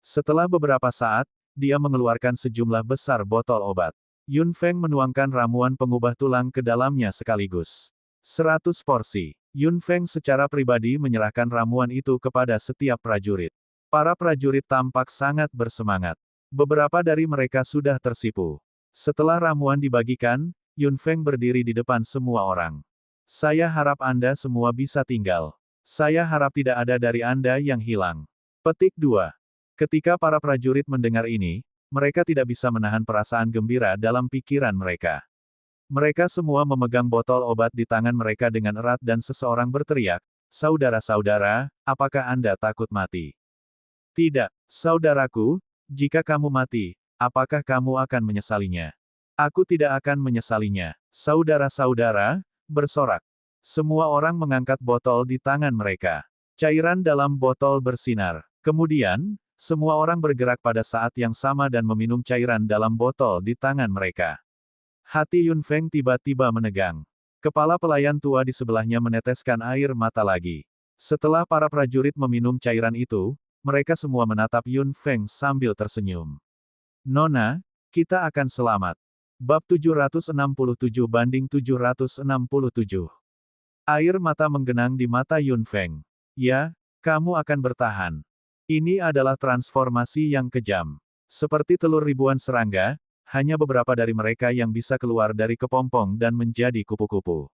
Setelah beberapa saat, dia mengeluarkan sejumlah besar botol obat. Yun Feng menuangkan ramuan pengubah tulang ke dalamnya sekaligus. 100 porsi. Yun Feng secara pribadi menyerahkan ramuan itu kepada setiap prajurit. Para prajurit tampak sangat bersemangat. Beberapa dari mereka sudah tersipu. Setelah ramuan dibagikan, Yun Feng berdiri di depan semua orang. Saya harap Anda semua bisa tinggal. Saya harap tidak ada dari Anda yang hilang. Petik 2. Ketika para prajurit mendengar ini, mereka tidak bisa menahan perasaan gembira dalam pikiran mereka. Mereka semua memegang botol obat di tangan mereka dengan erat dan seseorang berteriak, "Saudara-saudara, apakah Anda takut mati?" "Tidak, saudaraku, jika kamu mati, apakah kamu akan menyesalinya?" "Aku tidak akan menyesalinya." Saudara-saudara, bersorak. Semua orang mengangkat botol di tangan mereka. Cairan dalam botol bersinar. Kemudian, semua orang bergerak pada saat yang sama dan meminum cairan dalam botol di tangan mereka. Hati Yun Feng tiba-tiba menegang. Kepala pelayan tua di sebelahnya meneteskan air mata lagi. Setelah para prajurit meminum cairan itu, mereka semua menatap Yun Feng sambil tersenyum. "Nona, kita akan selamat." Bab 767-767. Air mata menggenang di mata Yun Feng. "Ya, kamu akan bertahan. Ini adalah transformasi yang kejam. Seperti telur ribuan serangga, hanya beberapa dari mereka yang bisa keluar dari kepompong dan menjadi kupu-kupu."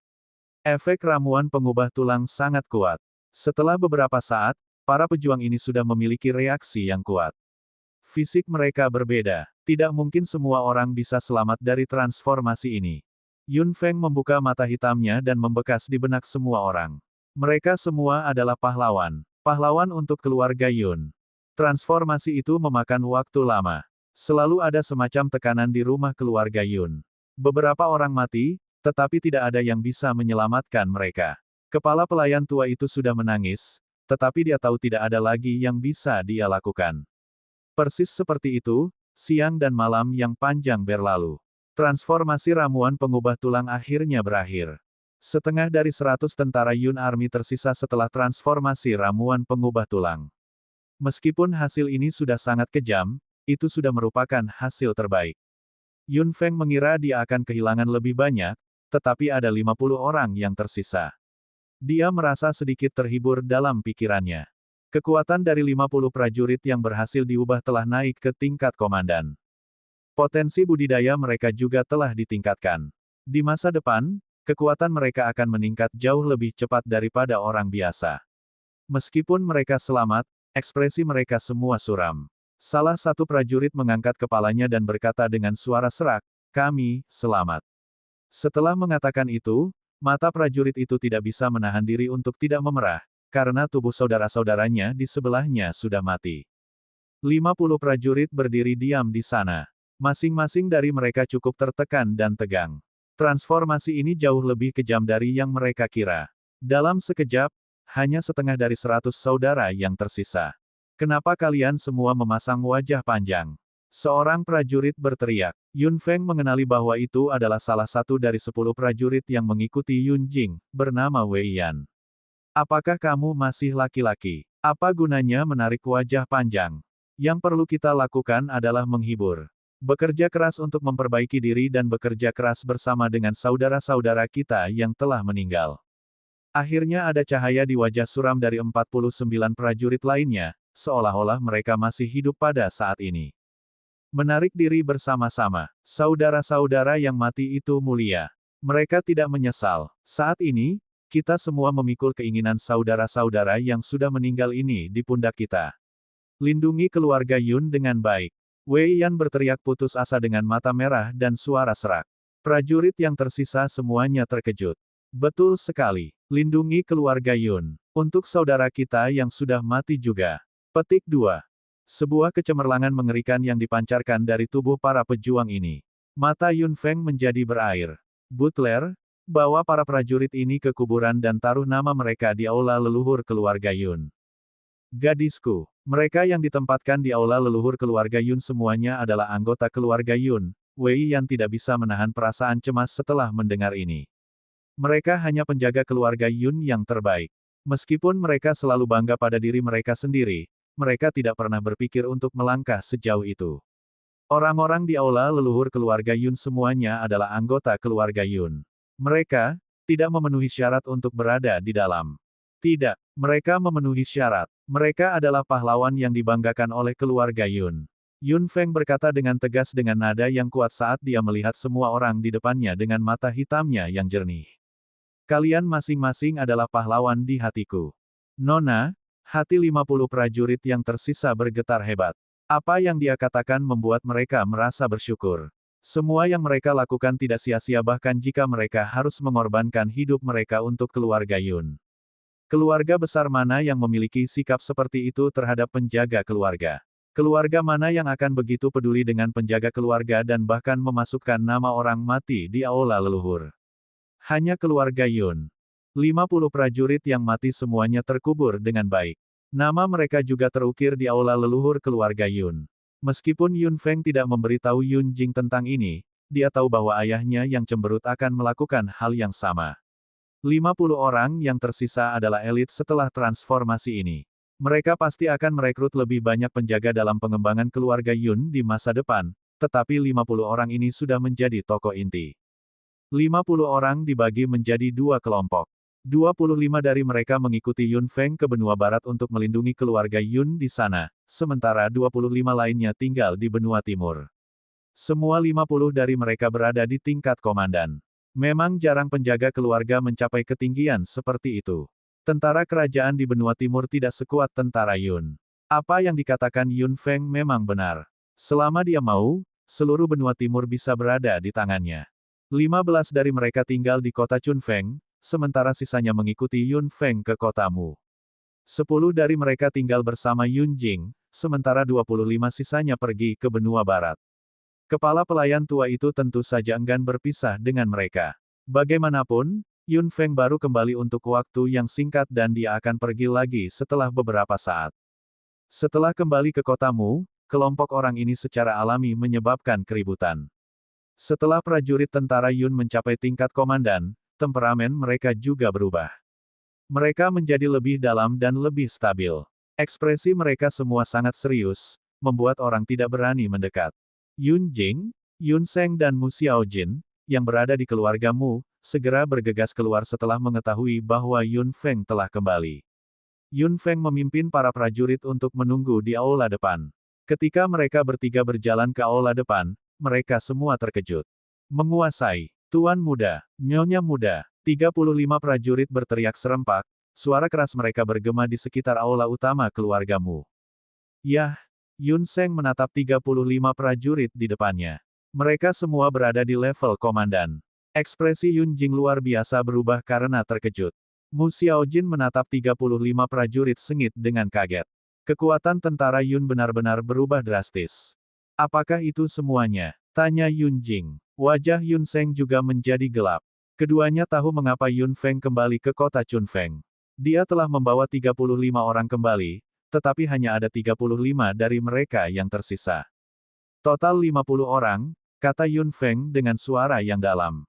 Efek ramuan pengubah tulang sangat kuat. Setelah beberapa saat, para pejuang ini sudah memiliki reaksi yang kuat. Fisik mereka berbeda. Tidak mungkin semua orang bisa selamat dari transformasi ini. Yun Feng membuka mata hitamnya dan membekas di benak semua orang. Mereka semua adalah pahlawan. Pahlawan untuk keluarga Yun. Transformasi itu memakan waktu lama. Selalu ada semacam tekanan di rumah keluarga Yun. Beberapa orang mati, tetapi tidak ada yang bisa menyelamatkan mereka. Kepala pelayan tua itu sudah menangis, tetapi dia tahu tidak ada lagi yang bisa dia lakukan. Persis seperti itu, siang dan malam yang panjang berlalu. Transformasi ramuan pengubah tulang akhirnya berakhir. Setengah dari 100 tentara Yun Army tersisa setelah transformasi ramuan pengubah tulang. Meskipun hasil ini sudah sangat kejam, itu sudah merupakan hasil terbaik. Yun Feng mengira dia akan kehilangan lebih banyak, tetapi ada 50 orang yang tersisa. Dia merasa sedikit terhibur dalam pikirannya. Kekuatan dari 50 prajurit yang berhasil diubah telah naik ke tingkat komandan. Potensi budidaya mereka juga telah ditingkatkan. Di masa depan, kekuatan mereka akan meningkat jauh lebih cepat daripada orang biasa. Meskipun mereka selamat, ekspresi mereka semua suram. Salah satu prajurit mengangkat kepalanya dan berkata dengan suara serak, "Kami, selamat." Setelah mengatakan itu, mata prajurit itu tidak bisa menahan diri untuk tidak memerah, karena tubuh saudara-saudaranya di sebelahnya sudah mati. 50 prajurit berdiri diam di sana. Masing-masing dari mereka cukup tertekan dan tegang. Transformasi ini jauh lebih kejam dari yang mereka kira. Dalam sekejap, hanya setengah dari 100 saudara yang tersisa. "Kenapa kalian semua memasang wajah panjang?" Seorang prajurit berteriak. Yun Feng mengenali bahwa itu adalah salah satu dari 10 prajurit yang mengikuti Yun Jing, bernama Wei Yan. "Apakah kamu masih laki-laki? Apa gunanya menarik wajah panjang? Yang perlu kita lakukan adalah menghibur. Bekerja keras untuk memperbaiki diri dan bekerja keras bersama dengan saudara-saudara kita yang telah meninggal." Akhirnya ada cahaya di wajah suram dari 49 prajurit lainnya, seolah-olah mereka masih hidup pada saat ini. Menarik diri bersama-sama. Saudara-saudara yang mati itu mulia. Mereka tidak menyesal. Saat ini, kita semua memikul keinginan saudara-saudara yang sudah meninggal ini di pundak kita. Lindungi keluarga Yun dengan baik. Wei Yan berteriak putus asa dengan mata merah dan suara serak. Prajurit yang tersisa semuanya terkejut. Betul sekali. Lindungi keluarga Yun. Untuk saudara kita yang sudah mati juga. Petik 2. Sebuah kecemerlangan mengerikan yang dipancarkan dari tubuh para pejuang ini. Mata Yun Feng menjadi berair. "Butler, Bawa para prajurit ini ke kuburan dan taruh nama mereka di aula leluhur keluarga Yun. Gadisku, mereka yang ditempatkan di aula leluhur keluarga Yun semuanya adalah anggota keluarga Yun. Wei Yan tidak bisa menahan perasaan cemas setelah mendengar ini. Mereka hanya penjaga keluarga Yun yang terbaik. Meskipun mereka selalu bangga pada diri mereka sendiri, mereka tidak pernah berpikir untuk melangkah sejauh itu. Orang-orang di aula leluhur keluarga Yun semuanya adalah anggota keluarga Yun. Mereka tidak memenuhi syarat untuk berada di dalam. Tidak, mereka memenuhi syarat. Mereka adalah pahlawan yang dibanggakan oleh keluarga Yun. Yun Feng berkata dengan tegas dengan nada yang kuat saat dia melihat semua orang di depannya dengan mata hitamnya yang jernih. Kalian masing-masing adalah pahlawan di hatiku. Nona, hati 50 prajurit yang tersisa bergetar hebat. Apa yang dia katakan membuat mereka merasa bersyukur. Semua yang mereka lakukan tidak sia-sia bahkan jika mereka harus mengorbankan hidup mereka untuk keluarga Yun. Keluarga besar mana yang memiliki sikap seperti itu terhadap penjaga keluarga? Keluarga mana yang akan begitu peduli dengan penjaga keluarga dan bahkan memasukkan nama orang mati di aula leluhur? Hanya keluarga Yun. 50 prajurit yang mati semuanya terkubur dengan baik. Nama mereka juga terukir di aula leluhur keluarga Yun. Meskipun Yun Feng tidak memberitahu Yun Jing tentang ini, dia tahu bahwa ayahnya yang cemberut akan melakukan hal yang sama. 50 orang yang tersisa adalah elit setelah transformasi ini. Mereka pasti akan merekrut lebih banyak penjaga dalam pengembangan keluarga Yun di masa depan, tetapi 50 orang ini sudah menjadi tokoh inti. 50 orang dibagi menjadi dua kelompok. 25 dari mereka mengikuti Yun Feng ke benua barat untuk melindungi keluarga Yun di sana, sementara 25 lainnya tinggal di benua timur. Semua 50 dari mereka berada di tingkat komandan. Memang jarang penjaga keluarga mencapai ketinggian seperti itu. Tentara kerajaan di benua timur tidak sekuat tentara Yun. Apa yang dikatakan Yun Feng memang benar. Selama dia mau, seluruh benua timur bisa berada di tangannya. 15 dari mereka tinggal di kota Chunfeng, sementara sisanya mengikuti Yun Feng ke kota Mu. 10 dari mereka tinggal bersama Yun Jing, sementara 25 sisanya pergi ke benua barat. Kepala pelayan tua itu tentu saja enggan berpisah dengan mereka. Bagaimanapun, Yun Feng baru kembali untuk waktu yang singkat dan dia akan pergi lagi setelah beberapa saat. Setelah kembali ke kotamu, kelompok orang ini secara alami menyebabkan keributan. Setelah prajurit tentara Yun mencapai tingkat komandan, temperamen mereka juga berubah. Mereka menjadi lebih dalam dan lebih stabil. Ekspresi mereka semua sangat serius, membuat orang tidak berani mendekat. Yun Jing, Yun Seng dan Mu Xiaojin, yang berada di keluarga Mu, segera bergegas keluar setelah mengetahui bahwa Yun Feng telah kembali. Yun Feng memimpin para prajurit untuk menunggu di aula depan. Ketika mereka bertiga berjalan ke aula depan, mereka semua terkejut. Menguasai, Tuan Muda, Nyonya Muda, 35 prajurit berteriak serempak, suara keras mereka bergema di sekitar aula utama keluarga Mu. Yah, Yun Seng menatap 35 prajurit di depannya. Mereka semua berada di level komandan. Ekspresi Yun Jing luar biasa berubah karena terkejut. Mu Xiaojin menatap 35 prajurit sengit dengan kaget. Kekuatan tentara Yun benar-benar berubah drastis. Apakah itu semuanya? Tanya Yun Jing. Wajah Yun Seng juga menjadi gelap. Keduanya tahu mengapa Yun Feng kembali ke kota Chunfeng. Dia telah membawa 35 orang kembali, tetapi hanya ada 35 dari mereka yang tersisa. Total 50 orang, kata Yun Feng dengan suara yang dalam.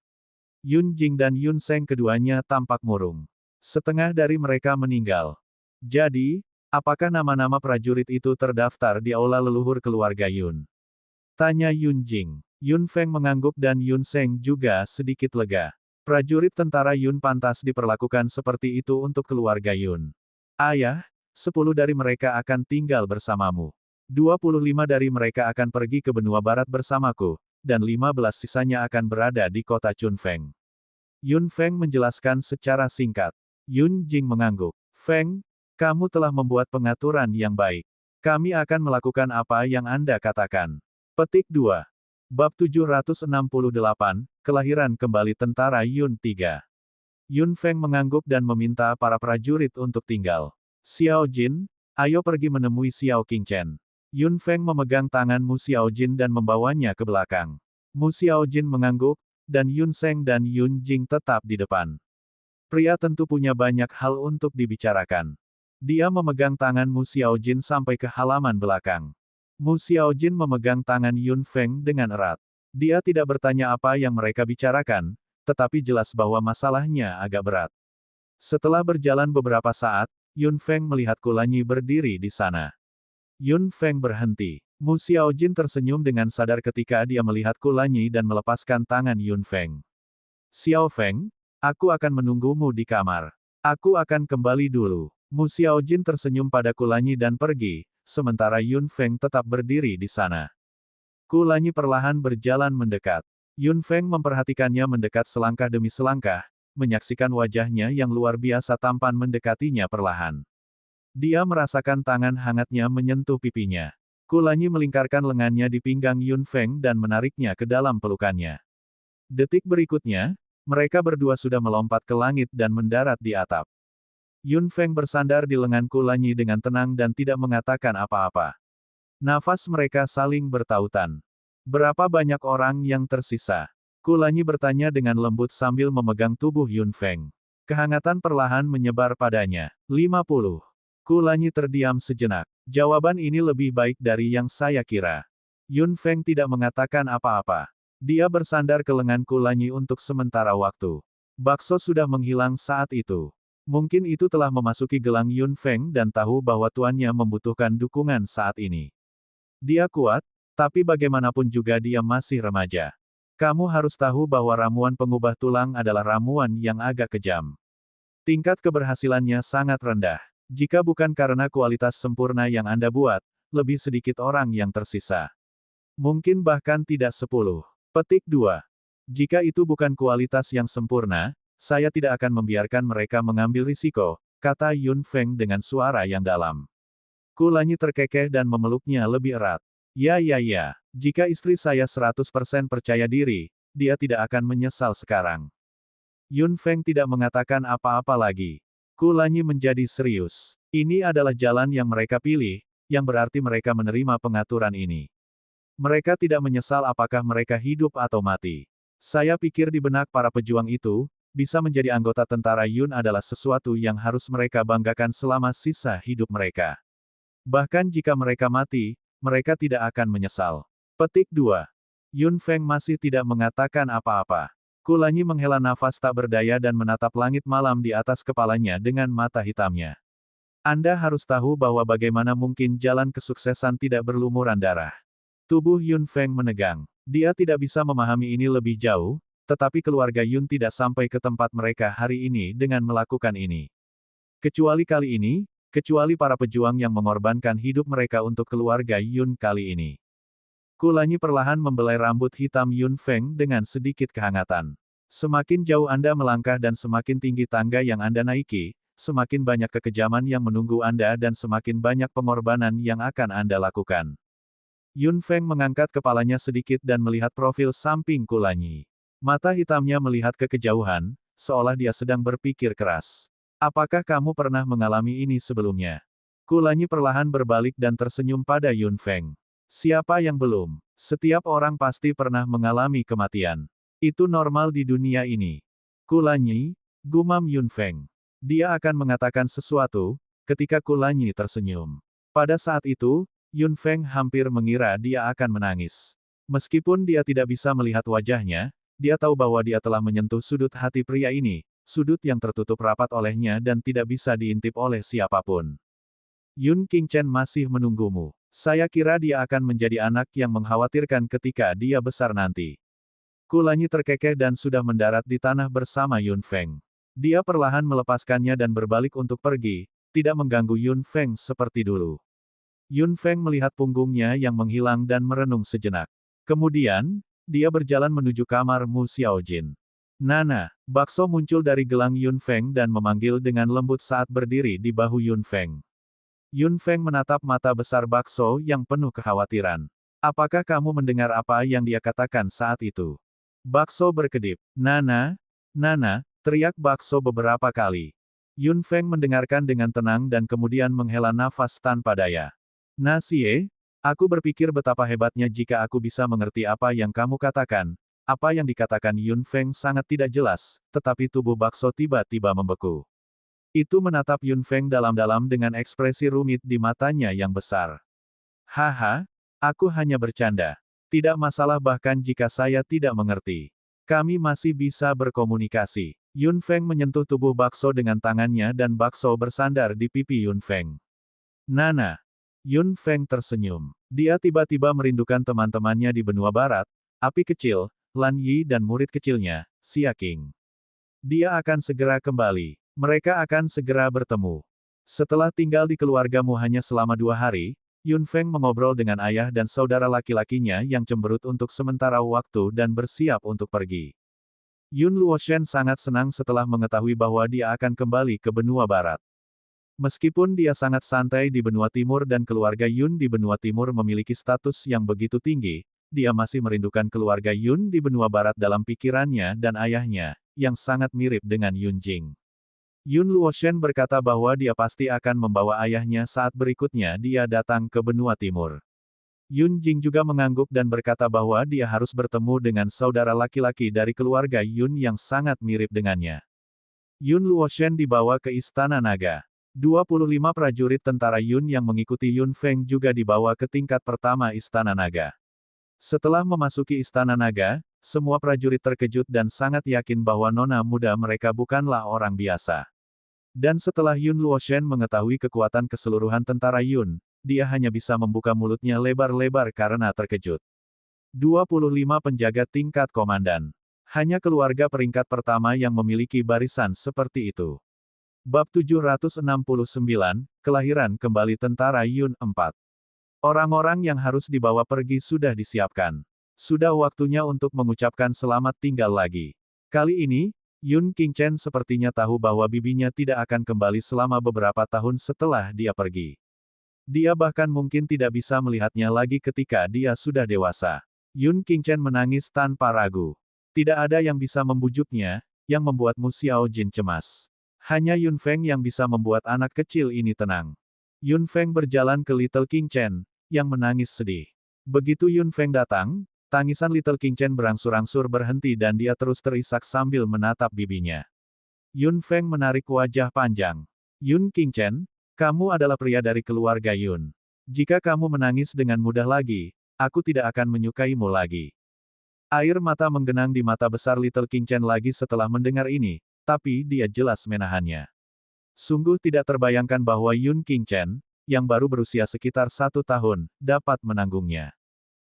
Yun Jing dan Yun Seng keduanya tampak murung. Setengah dari mereka meninggal. Jadi, apakah nama-nama prajurit itu terdaftar di aula leluhur keluarga Yun? Tanya Yun Jing. Yun Feng mengangguk dan Yun Seng juga sedikit lega. Prajurit tentara Yun pantas diperlakukan seperti itu untuk keluarga Yun. Ayah, 10 dari mereka akan tinggal bersamamu. 25 dari mereka akan pergi ke benua barat bersamaku, dan 15 sisanya akan berada di kota Chunfeng. Yun Feng menjelaskan secara singkat. Yun Jing mengangguk. Feng, kamu telah membuat pengaturan yang baik. Kami akan melakukan apa yang Anda katakan. Petik 2. Bab 768, Kelahiran Kembali Tentara Yun 3. Yun Feng mengangguk dan meminta para prajurit untuk tinggal. Xiao Jin, ayo pergi menemui Xiao Qingchen. Yun Feng memegang tangan Mu Xiaojin dan membawanya ke belakang. Mu Xiaojin mengangguk, dan Yun Seng dan Yun Jing tetap di depan. Pria tentu punya banyak hal untuk dibicarakan. Dia memegang tangan Mu Xiaojin sampai ke halaman belakang. Mu Xiaojin memegang tangan Yun Feng dengan erat. Dia tidak bertanya apa yang mereka bicarakan, tetapi jelas bahwa masalahnya agak berat. Setelah berjalan beberapa saat, Yun Feng melihat Kulanyi berdiri di sana. Yun Feng berhenti. Mu Xiaojin tersenyum dengan sadar ketika dia melihat Kulanyi dan melepaskan tangan Yun Feng. Xiao Feng, aku akan menunggumu di kamar. Aku akan kembali dulu. Mu Xiaojin tersenyum pada Kulanyi dan pergi, sementara Yun Feng tetap berdiri di sana. Kulanyi perlahan berjalan mendekat. Yun Feng memperhatikannya mendekat selangkah demi selangkah, menyaksikan wajahnya yang luar biasa tampan mendekatinya perlahan. Dia merasakan tangan hangatnya menyentuh pipinya. Kulanyi melingkarkan lengannya di pinggang Yun Feng dan menariknya ke dalam pelukannya. Detik berikutnya, mereka berdua sudah melompat ke langit dan mendarat di atap. Yun Feng bersandar di lengan Kulanyi dengan tenang dan tidak mengatakan apa-apa. Nafas mereka saling bertautan. Berapa banyak orang yang tersisa? Kulanyi bertanya dengan lembut sambil memegang tubuh Yun Feng. Kehangatan perlahan menyebar padanya. 50. Kulanyi terdiam sejenak. Jawaban ini lebih baik dari yang saya kira. Yun Feng tidak mengatakan apa-apa. Dia bersandar ke lengan Kulanyi untuk sementara waktu. Bakso sudah menghilang saat itu. Mungkin itu telah memasuki gelang Yun Feng dan tahu bahwa tuannya membutuhkan dukungan saat ini. Dia kuat, tapi bagaimanapun juga dia masih remaja. Kamu harus tahu bahwa ramuan pengubah tulang adalah ramuan yang agak kejam. Tingkat keberhasilannya sangat rendah. Jika bukan karena kualitas sempurna yang Anda buat, lebih sedikit orang yang tersisa. Mungkin bahkan tidak 10. Petik 2. Jika itu bukan kualitas yang sempurna, saya tidak akan membiarkan mereka mengambil risiko, kata Yun Feng dengan suara yang dalam. Kulanyi terkekeh dan memeluknya lebih erat. Ya, jika istri saya 100% percaya diri, dia tidak akan menyesal sekarang. Yun Feng tidak mengatakan apa-apa lagi. Kulanyi menjadi serius. Ini adalah jalan yang mereka pilih, yang berarti mereka menerima pengaturan ini. Mereka tidak menyesal apakah mereka hidup atau mati. Saya pikir di benak para pejuang itu, bisa menjadi anggota tentara Yun adalah sesuatu yang harus mereka banggakan selama sisa hidup mereka. Bahkan jika mereka mati, mereka tidak akan menyesal. Petik 2. Yun Feng masih tidak mengatakan apa-apa. Kulanyi menghela nafas tak berdaya dan menatap langit malam di atas kepalanya dengan mata hitamnya. Anda harus tahu bahwa bagaimana mungkin jalan kesuksesan tidak berlumuran darah. Tubuh Yun Feng menegang. Dia tidak bisa memahami ini lebih jauh, tetapi keluarga Yun tidak sampai ke tempat mereka hari ini dengan melakukan ini. Kecuali kali ini, kecuali para pejuang yang mengorbankan hidup mereka untuk keluarga Yun kali ini. Kulanyi perlahan membelai rambut hitam Yun Feng dengan sedikit kehangatan. Semakin jauh Anda melangkah dan semakin tinggi tangga yang Anda naiki, semakin banyak kekejaman yang menunggu Anda dan semakin banyak pengorbanan yang akan Anda lakukan. Yun Feng mengangkat kepalanya sedikit dan melihat profil samping Kulanyi. Mata hitamnya melihat ke kejauhan, seolah dia sedang berpikir keras. Apakah kamu pernah mengalami ini sebelumnya? Kulanyi perlahan berbalik dan tersenyum pada Yun Feng. Siapa yang belum? Setiap orang pasti pernah mengalami kematian. Itu normal di dunia ini. Kulanyi, gumam Yun Feng. Dia akan mengatakan sesuatu, ketika Kulanyi tersenyum. Pada saat itu, Yun Feng hampir mengira dia akan menangis. Meskipun dia tidak bisa melihat wajahnya, dia tahu bahwa dia telah menyentuh sudut hati pria ini, sudut yang tertutup rapat olehnya dan tidak bisa diintip oleh siapapun. Yun Qingchen masih menunggumu. Saya kira dia akan menjadi anak yang mengkhawatirkan ketika dia besar nanti. Kulanyi terkekeh dan sudah mendarat di tanah bersama Yun Feng. Dia perlahan melepaskannya dan berbalik untuk pergi, tidak mengganggu Yun Feng seperti dulu. Yun Feng melihat punggungnya yang menghilang dan merenung sejenak. Kemudian, dia berjalan menuju kamar Mu Xiaojin. Nana, bakso muncul dari gelang Yun Feng dan memanggil dengan lembut saat berdiri di bahu Yun Feng. Yun Feng menatap mata besar bakso yang penuh kekhawatiran. Apakah kamu mendengar apa yang dia katakan saat itu? Bakso berkedip. Nana, teriak bakso beberapa kali. Yun Feng mendengarkan dengan tenang dan kemudian menghela nafas tanpa daya. Nasie, aku berpikir betapa hebatnya jika aku bisa mengerti apa yang kamu katakan, Apa yang dikatakan Yun Feng sangat tidak jelas, tetapi tubuh bakso tiba-tiba membeku. Itu menatap Yun Feng dalam-dalam dengan ekspresi rumit di matanya yang besar. Haha, aku hanya bercanda. Tidak masalah bahkan jika saya tidak mengerti. Kami masih bisa berkomunikasi. Yun Feng menyentuh tubuh bakso dengan tangannya dan bakso bersandar di pipi Yun Feng. Nana. Yun Feng tersenyum. Dia tiba-tiba merindukan teman-temannya di benua barat, api kecil, Lan Yi dan murid kecilnya, Xia Qing. Dia akan segera kembali. Mereka akan segera bertemu. Setelah tinggal di keluargamu hanya selama 2 hari, Yun Feng mengobrol dengan ayah dan saudara laki-lakinya yang cemberut untuk sementara waktu dan bersiap untuk pergi. Yun Luoshen sangat senang setelah mengetahui bahwa dia akan kembali ke benua barat. Meskipun dia sangat santai di benua timur dan keluarga Yun di benua timur memiliki status yang begitu tinggi, dia masih merindukan keluarga Yun di benua barat dalam pikirannya dan ayahnya, yang sangat mirip dengan Yun Jing. Yun Luoshen berkata bahwa dia pasti akan membawa ayahnya saat berikutnya dia datang ke benua timur. Yun Jing juga mengangguk dan berkata bahwa dia harus bertemu dengan saudara laki-laki dari keluarga Yun yang sangat mirip dengannya. Yun Luoshen dibawa ke Istana Naga. 25 prajurit tentara Yun yang mengikuti Yun Feng juga dibawa ke tingkat pertama Istana Naga. Setelah memasuki Istana Naga, semua prajurit terkejut dan sangat yakin bahwa nona muda mereka bukanlah orang biasa. Dan setelah Yun Luoshen mengetahui kekuatan keseluruhan tentara Yun, dia hanya bisa membuka mulutnya lebar-lebar karena terkejut. 25 penjaga tingkat komandan. Hanya keluarga peringkat pertama yang memiliki barisan seperti itu. Bab 769, Kelahiran Kembali Tentara Yun 4. Orang-orang yang harus dibawa pergi sudah disiapkan. Sudah waktunya untuk mengucapkan selamat tinggal lagi. Kali ini, Yun Qingchen sepertinya tahu bahwa bibinya tidak akan kembali selama beberapa tahun setelah dia pergi. Dia bahkan mungkin tidak bisa melihatnya lagi ketika dia sudah dewasa. Yun Qingchen menangis tanpa ragu. Tidak ada yang bisa membujuknya, yang membuat Mu Xiaojin cemas. Hanya Yun Feng yang bisa membuat anak kecil ini tenang. Yun Feng berjalan ke Little Qingchen, yang menangis sedih. Begitu Yun Feng datang, tangisan Little Qingchen berangsur-angsur berhenti dan dia terus terisak sambil menatap bibinya. Yun Feng menarik wajah panjang. Yun Qingchen, kamu adalah pria dari keluarga Yun. Jika kamu menangis dengan mudah lagi, aku tidak akan menyukaimu lagi. Air mata menggenang di mata besar Little Qingchen lagi setelah mendengar ini, tapi dia jelas menahannya. Sungguh tidak terbayangkan bahwa Yun Qingchen, yang baru berusia sekitar 1 tahun, dapat menanggungnya.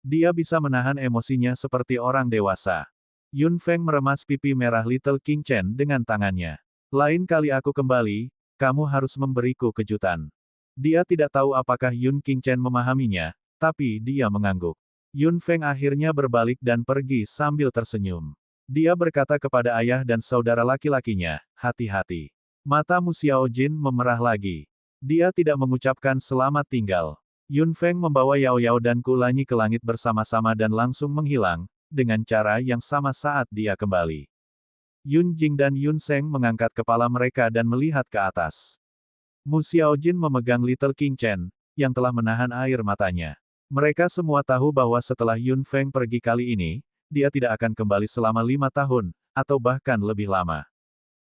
Dia bisa menahan emosinya seperti orang dewasa. Yun Feng meremas pipi merah Little Qingchen dengan tangannya. Lain kali aku kembali, kamu harus memberiku kejutan. Dia tidak tahu apakah Yun Qingchen memahaminya, tapi dia mengangguk. Yun Feng akhirnya berbalik dan pergi sambil tersenyum. Dia berkata kepada ayah dan saudara laki-lakinya, hati-hati. Mata Mu Xiaojin memerah lagi. Dia tidak mengucapkan selamat tinggal. Yun Feng membawa Yao Yao dan Ku Lanyi ke langit bersama-sama dan langsung menghilang, dengan cara yang sama saat dia kembali. Yun Jing dan Yun Seng mengangkat kepala mereka dan melihat ke atas. Mu Xiaojin memegang Little Qingchen, yang telah menahan air matanya. Mereka semua tahu bahwa setelah Yun Feng pergi kali ini, dia tidak akan kembali selama 5 tahun, atau bahkan lebih lama.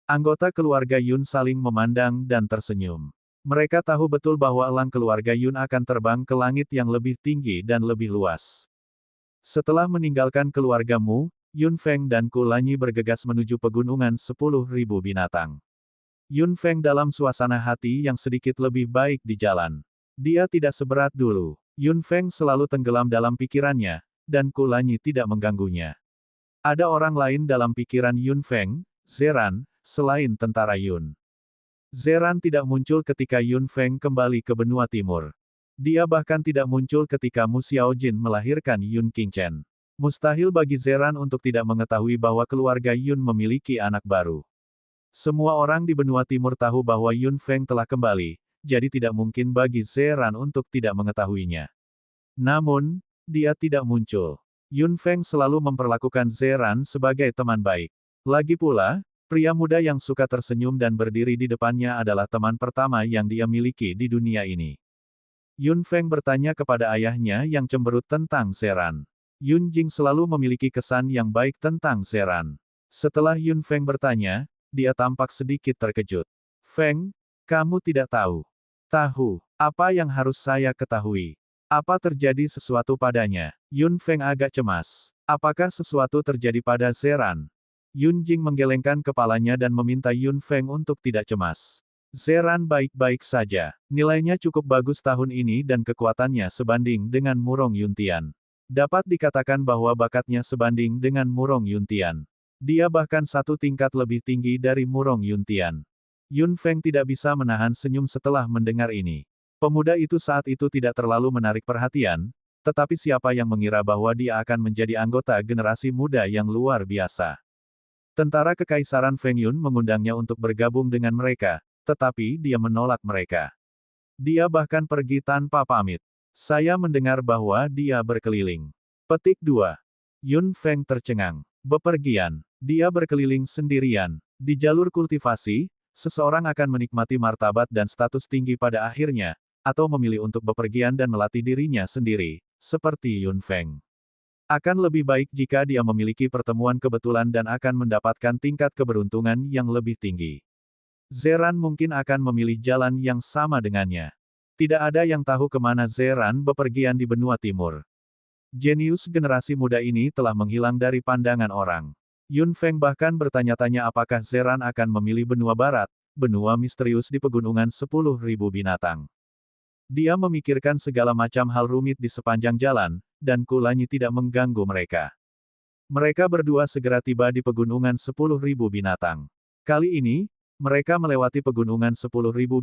Anggota keluarga Yun saling memandang dan tersenyum. Mereka tahu betul bahwa elang keluarga Yun akan terbang ke langit yang lebih tinggi dan lebih luas. Setelah meninggalkan keluargamu, Yun Feng dan Ku Lanyi bergegas menuju pegunungan 10.000 binatang. Yun Feng dalam suasana hati yang sedikit lebih baik di jalan. Dia tidak seberat dulu. Yun Feng selalu tenggelam dalam pikirannya, dan Ku Lanyi tidak mengganggunya. Ada orang lain dalam pikiran Yun Feng, Zeran, selain tentara Yun. Zeran tidak muncul ketika Yun Feng kembali ke benua timur. Dia bahkan tidak muncul ketika Mu Xiaojin melahirkan Yun Qingchen. Mustahil bagi Zeran untuk tidak mengetahui bahwa keluarga Yun memiliki anak baru. Semua orang di benua timur tahu bahwa Yun Feng telah kembali, jadi tidak mungkin bagi Zeran untuk tidak mengetahuinya. Namun, dia tidak muncul. Yun Feng selalu memperlakukan Zeran sebagai teman baik. Lagi pula, pria muda yang suka tersenyum dan berdiri di depannya adalah teman pertama yang dia miliki di dunia ini. Yun Feng bertanya kepada ayahnya yang cemberut tentang Zeran. Yun Jing selalu memiliki kesan yang baik tentang Zeran. Setelah Yun Feng bertanya, dia tampak sedikit terkejut. Feng, kamu tidak tahu. Tahu, apa yang harus saya ketahui? Apa terjadi sesuatu padanya? Yun Feng agak cemas. Apakah sesuatu terjadi pada Zeran? Yun Jing menggelengkan kepalanya dan meminta Yun Feng untuk tidak cemas. Zeran baik-baik saja. Nilainya cukup bagus tahun ini dan kekuatannya sebanding dengan Murong Yuntian. Dapat dikatakan bahwa bakatnya sebanding dengan Murong Yuntian. Dia bahkan satu tingkat lebih tinggi dari Murong Yuntian. Yun Feng tidak bisa menahan senyum setelah mendengar ini. Pemuda itu saat itu tidak terlalu menarik perhatian, tetapi siapa yang mengira bahwa dia akan menjadi anggota generasi muda yang luar biasa. Tentara Kekaisaran Feng Yun mengundangnya untuk bergabung dengan mereka, tetapi dia menolak mereka. Dia bahkan pergi tanpa pamit. Saya mendengar bahwa dia berkeliling. Petik 2. Yun Feng tercengang. Bepergian. Dia berkeliling sendirian. Di jalur kultivasi, seseorang akan menikmati martabat dan status tinggi pada akhirnya, atau memilih untuk bepergian dan melatih dirinya sendiri, seperti Yun Feng. Akan lebih baik jika dia memiliki pertemuan kebetulan dan akan mendapatkan tingkat keberuntungan yang lebih tinggi. Zeran mungkin akan memilih jalan yang sama dengannya. Tidak ada yang tahu kemana Zeran bepergian di benua timur. Jenius generasi muda ini telah menghilang dari pandangan orang. Yun Feng bahkan bertanya-tanya apakah Zeran akan memilih benua barat, benua misterius di pegunungan 10.000 binatang. Dia memikirkan segala macam hal rumit di sepanjang jalan, dan Kulanyi tidak mengganggu mereka. Mereka berdua segera tiba di pegunungan 10.000 binatang. Kali ini, mereka melewati pegunungan 10.000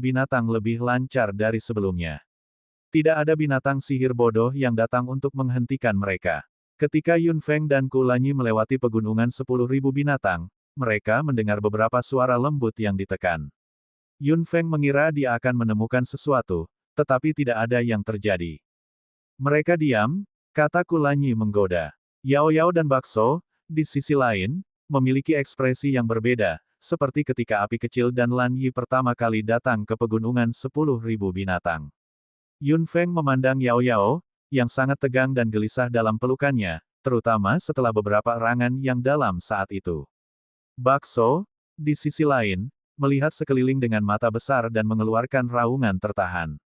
binatang lebih lancar dari sebelumnya. Tidak ada binatang sihir bodoh yang datang untuk menghentikan mereka. Ketika Yun Feng dan Kulanyi melewati pegunungan 10.000 binatang, mereka mendengar beberapa suara lembut yang ditekan. Yun Feng mengira dia akan menemukan sesuatu, tetapi tidak ada yang terjadi. Mereka diam, kata Kulanyi menggoda. Yao Yao dan Bakso, di sisi lain, memiliki ekspresi yang berbeda, seperti ketika api kecil dan Lan Yi pertama kali datang ke pegunungan 10.000 binatang. Yun Feng memandang Yao Yao, yang sangat tegang dan gelisah dalam pelukannya, terutama setelah beberapa erangan yang dalam saat itu. Bakso, di sisi lain, melihat sekeliling dengan mata besar dan mengeluarkan raungan tertahan.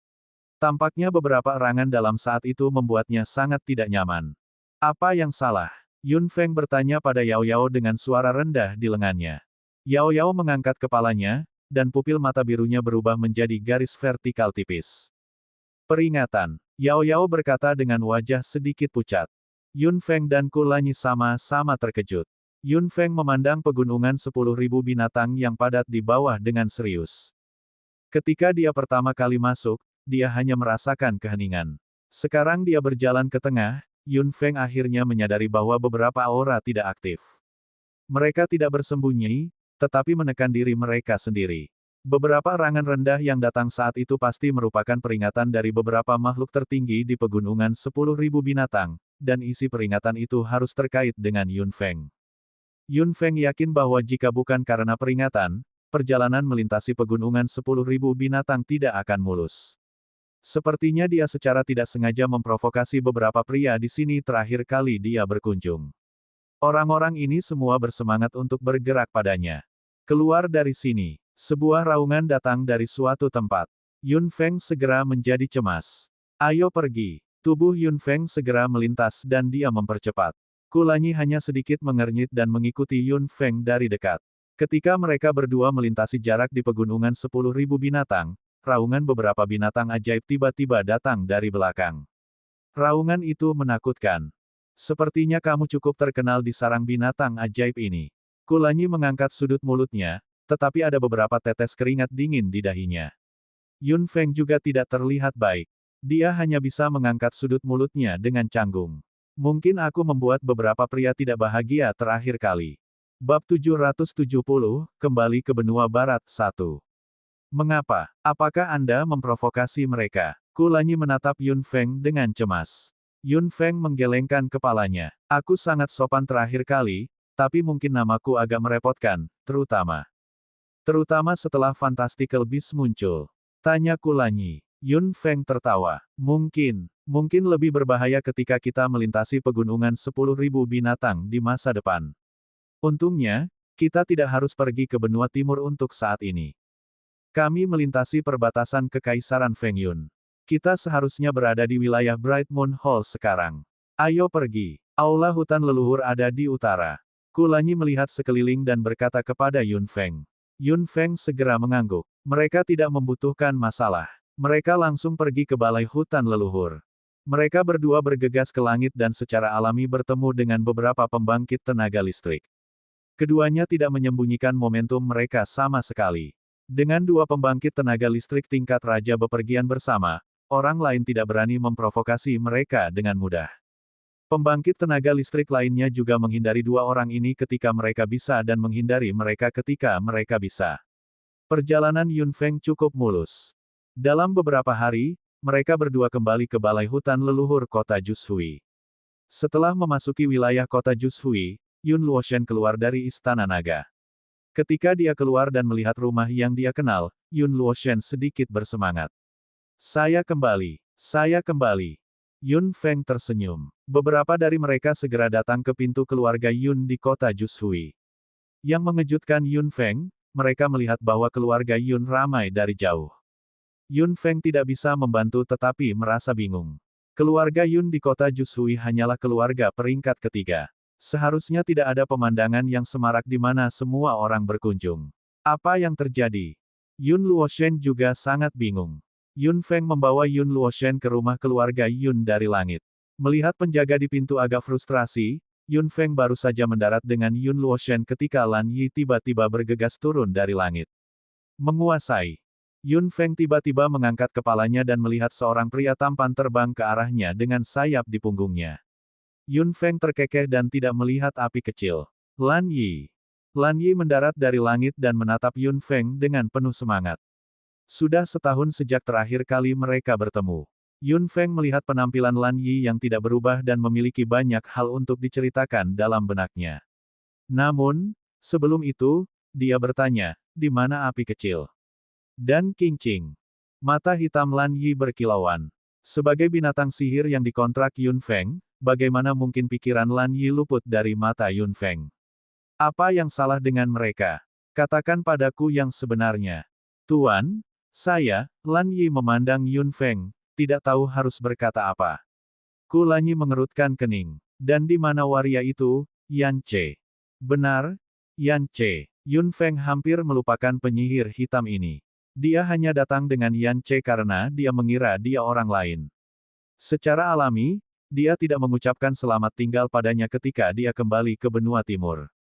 Tampaknya beberapa erangan dalam saat itu membuatnya sangat tidak nyaman. Apa yang salah? Yun Feng bertanya pada Yao Yao dengan suara rendah di lengannya. Yao Yao mengangkat kepalanya, dan pupil mata birunya berubah menjadi garis vertikal tipis. Peringatan. Yao Yao berkata dengan wajah sedikit pucat. Yun Feng dan Kulanyi sama-sama terkejut. Yun Feng memandang pegunungan 10.000 binatang yang padat di bawah dengan serius. Ketika dia pertama kali masuk, dia hanya merasakan keheningan. Sekarang dia berjalan ke tengah, Yun Feng akhirnya menyadari bahwa beberapa aura tidak aktif. Mereka tidak bersembunyi, tetapi menekan diri mereka sendiri. Beberapa erangan rendah yang datang saat itu pasti merupakan peringatan dari beberapa makhluk tertinggi di pegunungan 10.000 binatang, dan isi peringatan itu harus terkait dengan Yun Feng. Yun Feng yakin bahwa jika bukan karena peringatan, perjalanan melintasi pegunungan 10.000 binatang tidak akan mulus. Sepertinya dia secara tidak sengaja memprovokasi beberapa pria di sini terakhir kali dia berkunjung. Orang-orang ini semua bersemangat untuk bergerak padanya. Keluar dari sini. Sebuah raungan datang dari suatu tempat. Yun Feng segera menjadi cemas. Ayo pergi. Tubuh Yun Feng segera melintas dan dia mempercepat. Kulanyi hanya sedikit mengernyit dan mengikuti Yun Feng dari dekat. Ketika mereka berdua melintasi jarak di pegunungan 10.000 binatang, raungan beberapa binatang ajaib tiba-tiba datang dari belakang. Raungan itu menakutkan. Sepertinya kamu cukup terkenal di sarang binatang ajaib ini. Kulanyi mengangkat sudut mulutnya, tetapi ada beberapa tetes keringat dingin di dahinya. Yun Feng juga tidak terlihat baik. Dia hanya bisa mengangkat sudut mulutnya dengan canggung. Mungkin aku membuat beberapa pria tidak bahagia terakhir kali. Bab 770, kembali ke benua barat 1. Mengapa? Apakah Anda memprovokasi mereka? Kulanyi menatap Yun Feng dengan cemas. Yun Feng menggelengkan kepalanya. Aku sangat sopan terakhir kali, tapi mungkin namaku agak merepotkan, terutama setelah Fantastical Beasts muncul. Tanya Kulanyi. Yun Feng tertawa. Mungkin lebih berbahaya ketika kita melintasi pegunungan 10.000 binatang di masa depan. Untungnya, kita tidak harus pergi ke benua timur untuk saat ini. Kami melintasi perbatasan Kekaisaran Feng Yun. Kita seharusnya berada di wilayah Bright Moon Hall sekarang. Ayo pergi. Aula hutan leluhur ada di utara. Kulanyi melihat sekeliling dan berkata kepada Yun Feng. Yun Feng segera mengangguk. Mereka tidak membutuhkan masalah. Mereka langsung pergi ke balai hutan leluhur. Mereka berdua bergegas ke langit dan secara alami bertemu dengan beberapa pembangkit tenaga listrik. Keduanya tidak menyembunyikan momentum mereka sama sekali. Dengan dua pembangkit tenaga listrik tingkat raja bepergian bersama, orang lain tidak berani memprovokasi mereka dengan mudah. Pembangkit tenaga listrik lainnya juga menghindari dua orang ini ketika mereka bisa dan menghindari mereka ketika mereka bisa. Perjalanan Yun Feng cukup mulus. Dalam beberapa hari, mereka berdua kembali ke balai hutan leluhur kota Jushui. Setelah memasuki wilayah kota Jushui, Yun Luoshen keluar dari Istana Naga. Ketika dia keluar dan melihat rumah yang dia kenal, Yun Luoshen sedikit bersemangat. Saya kembali. Yun Feng tersenyum. Beberapa dari mereka segera datang ke pintu keluarga Yun di kota Jushui. Yang mengejutkan Yun Feng, mereka melihat bahwa keluarga Yun ramai dari jauh. Yun Feng tidak bisa membantu tetapi merasa bingung. Keluarga Yun di kota Jushui hanyalah keluarga peringkat ketiga. Seharusnya tidak ada pemandangan yang semarak di mana semua orang berkunjung. Apa yang terjadi? Yun Luoshen juga sangat bingung. Yun Feng membawa Yun Luoshen ke rumah keluarga Yun dari langit. Melihat penjaga di pintu agak frustrasi, Yun Feng baru saja mendarat dengan Yun Luoshen ketika Lan Yi tiba-tiba bergegas turun dari langit. Menguasai. Yun Feng tiba-tiba mengangkat kepalanya dan melihat seorang pria tampan terbang ke arahnya dengan sayap di punggungnya. Yun Feng terkekeh dan tidak melihat api kecil. Lan Yi. Lan Yi mendarat dari langit dan menatap Yun Feng dengan penuh semangat. Sudah setahun sejak terakhir kali mereka bertemu. Yun Feng melihat penampilan Lan Yi yang tidak berubah dan memiliki banyak hal untuk diceritakan dalam benaknya. Namun, sebelum itu, dia bertanya, di mana api kecil? Dan Qingqing. Mata hitam Lan Yi berkilauan. Sebagai binatang sihir yang dikontrak Yun Feng, bagaimana mungkin pikiran Lan Yi luput dari mata Yun Feng? Apa yang salah dengan mereka? Katakan padaku yang sebenarnya. Tuan, saya, Lan Yi memandang Yun Feng, tidak tahu harus berkata apa. Kulanyi mengerutkan kening. Dan di mana waria itu, Yan Ce? Benar, Yan Ce. Yun Feng hampir melupakan penyihir hitam ini. Dia hanya datang dengan Yan Ce karena dia mengira dia orang lain. Secara alami, dia tidak mengucapkan selamat tinggal padanya ketika dia kembali ke benua timur.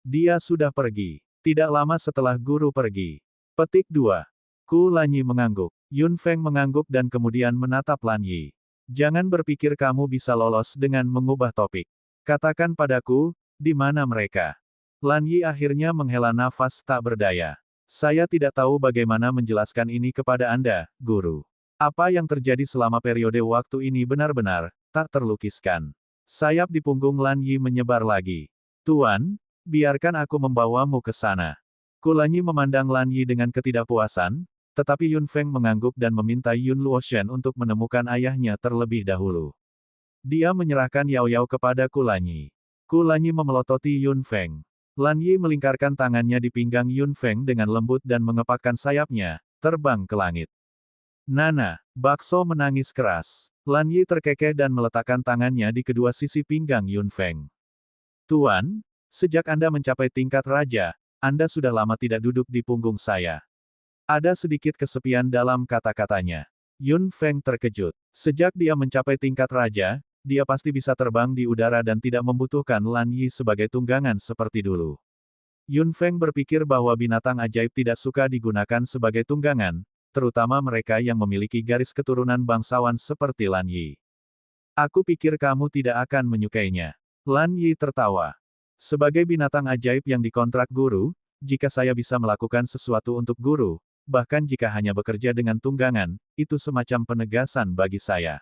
Dia sudah pergi. Tidak lama setelah guru pergi. Petik 2. Kulanyi mengangguk. Yun Feng mengangguk dan kemudian menatap Lan Yi. Jangan berpikir kamu bisa lolos dengan mengubah topik. Katakan padaku, di mana mereka? Lan Yi akhirnya menghela nafas tak berdaya. Saya tidak tahu bagaimana menjelaskan ini kepada Anda, Guru. Apa yang terjadi selama periode waktu ini benar-benar tak terlukiskan. Sayap di punggung Lan Yi menyebar lagi. Tuan, biarkan aku membawamu ke sana. Kulanyi memandang Lan Yi dengan ketidakpuasan, tetapi Yun Feng mengangguk dan meminta Yun Luoshen untuk menemukan ayahnya terlebih dahulu. Dia menyerahkan Yao Yao kepada Kulanyi. Kulanyi memelototi Yun Feng. Lan Yi melingkarkan tangannya di pinggang Yun Feng dengan lembut dan mengepakkan sayapnya, terbang ke langit. Nana, bakso menangis keras. Lan Yi terkekeh dan meletakkan tangannya di kedua sisi pinggang Yun Feng. Tuan, sejak Anda mencapai tingkat raja, Anda sudah lama tidak duduk di punggung saya. Ada sedikit kesepian dalam kata-katanya. Yun Feng terkejut. Sejak dia mencapai tingkat raja, dia pasti bisa terbang di udara dan tidak membutuhkan Lan Yi sebagai tunggangan seperti dulu. Yun Feng berpikir bahwa binatang ajaib tidak suka digunakan sebagai tunggangan, terutama mereka yang memiliki garis keturunan bangsawan seperti Lan Yi. Aku pikir kamu tidak akan menyukainya. Lan Yi tertawa. Sebagai binatang ajaib yang dikontrak guru, jika saya bisa melakukan sesuatu untuk guru, bahkan jika hanya bekerja dengan tunggangan, itu semacam penegasan bagi saya.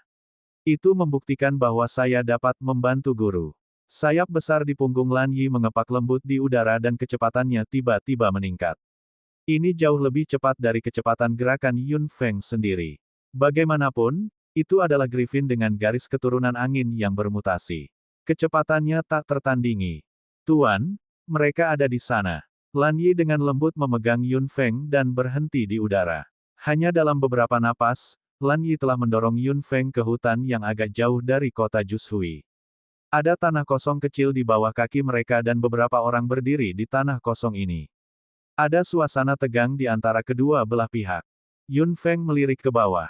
Itu membuktikan bahwa saya dapat membantu guru. Sayap besar di punggung Lan Yi mengepak lembut di udara dan kecepatannya tiba-tiba meningkat. Ini jauh lebih cepat dari kecepatan gerakan Yun Feng sendiri. Bagaimanapun, itu adalah Griffin dengan garis keturunan angin yang bermutasi. Kecepatannya tak tertandingi. Tuan, mereka ada di sana. Lan Yi dengan lembut memegang Yun Feng dan berhenti di udara. Hanya dalam beberapa napas, Lan Yi telah mendorong Yun Feng ke hutan yang agak jauh dari kota Jushui. Ada tanah kosong kecil di bawah kaki mereka dan beberapa orang berdiri di tanah kosong ini. Ada suasana tegang di antara kedua belah pihak. Yun Feng melirik ke bawah.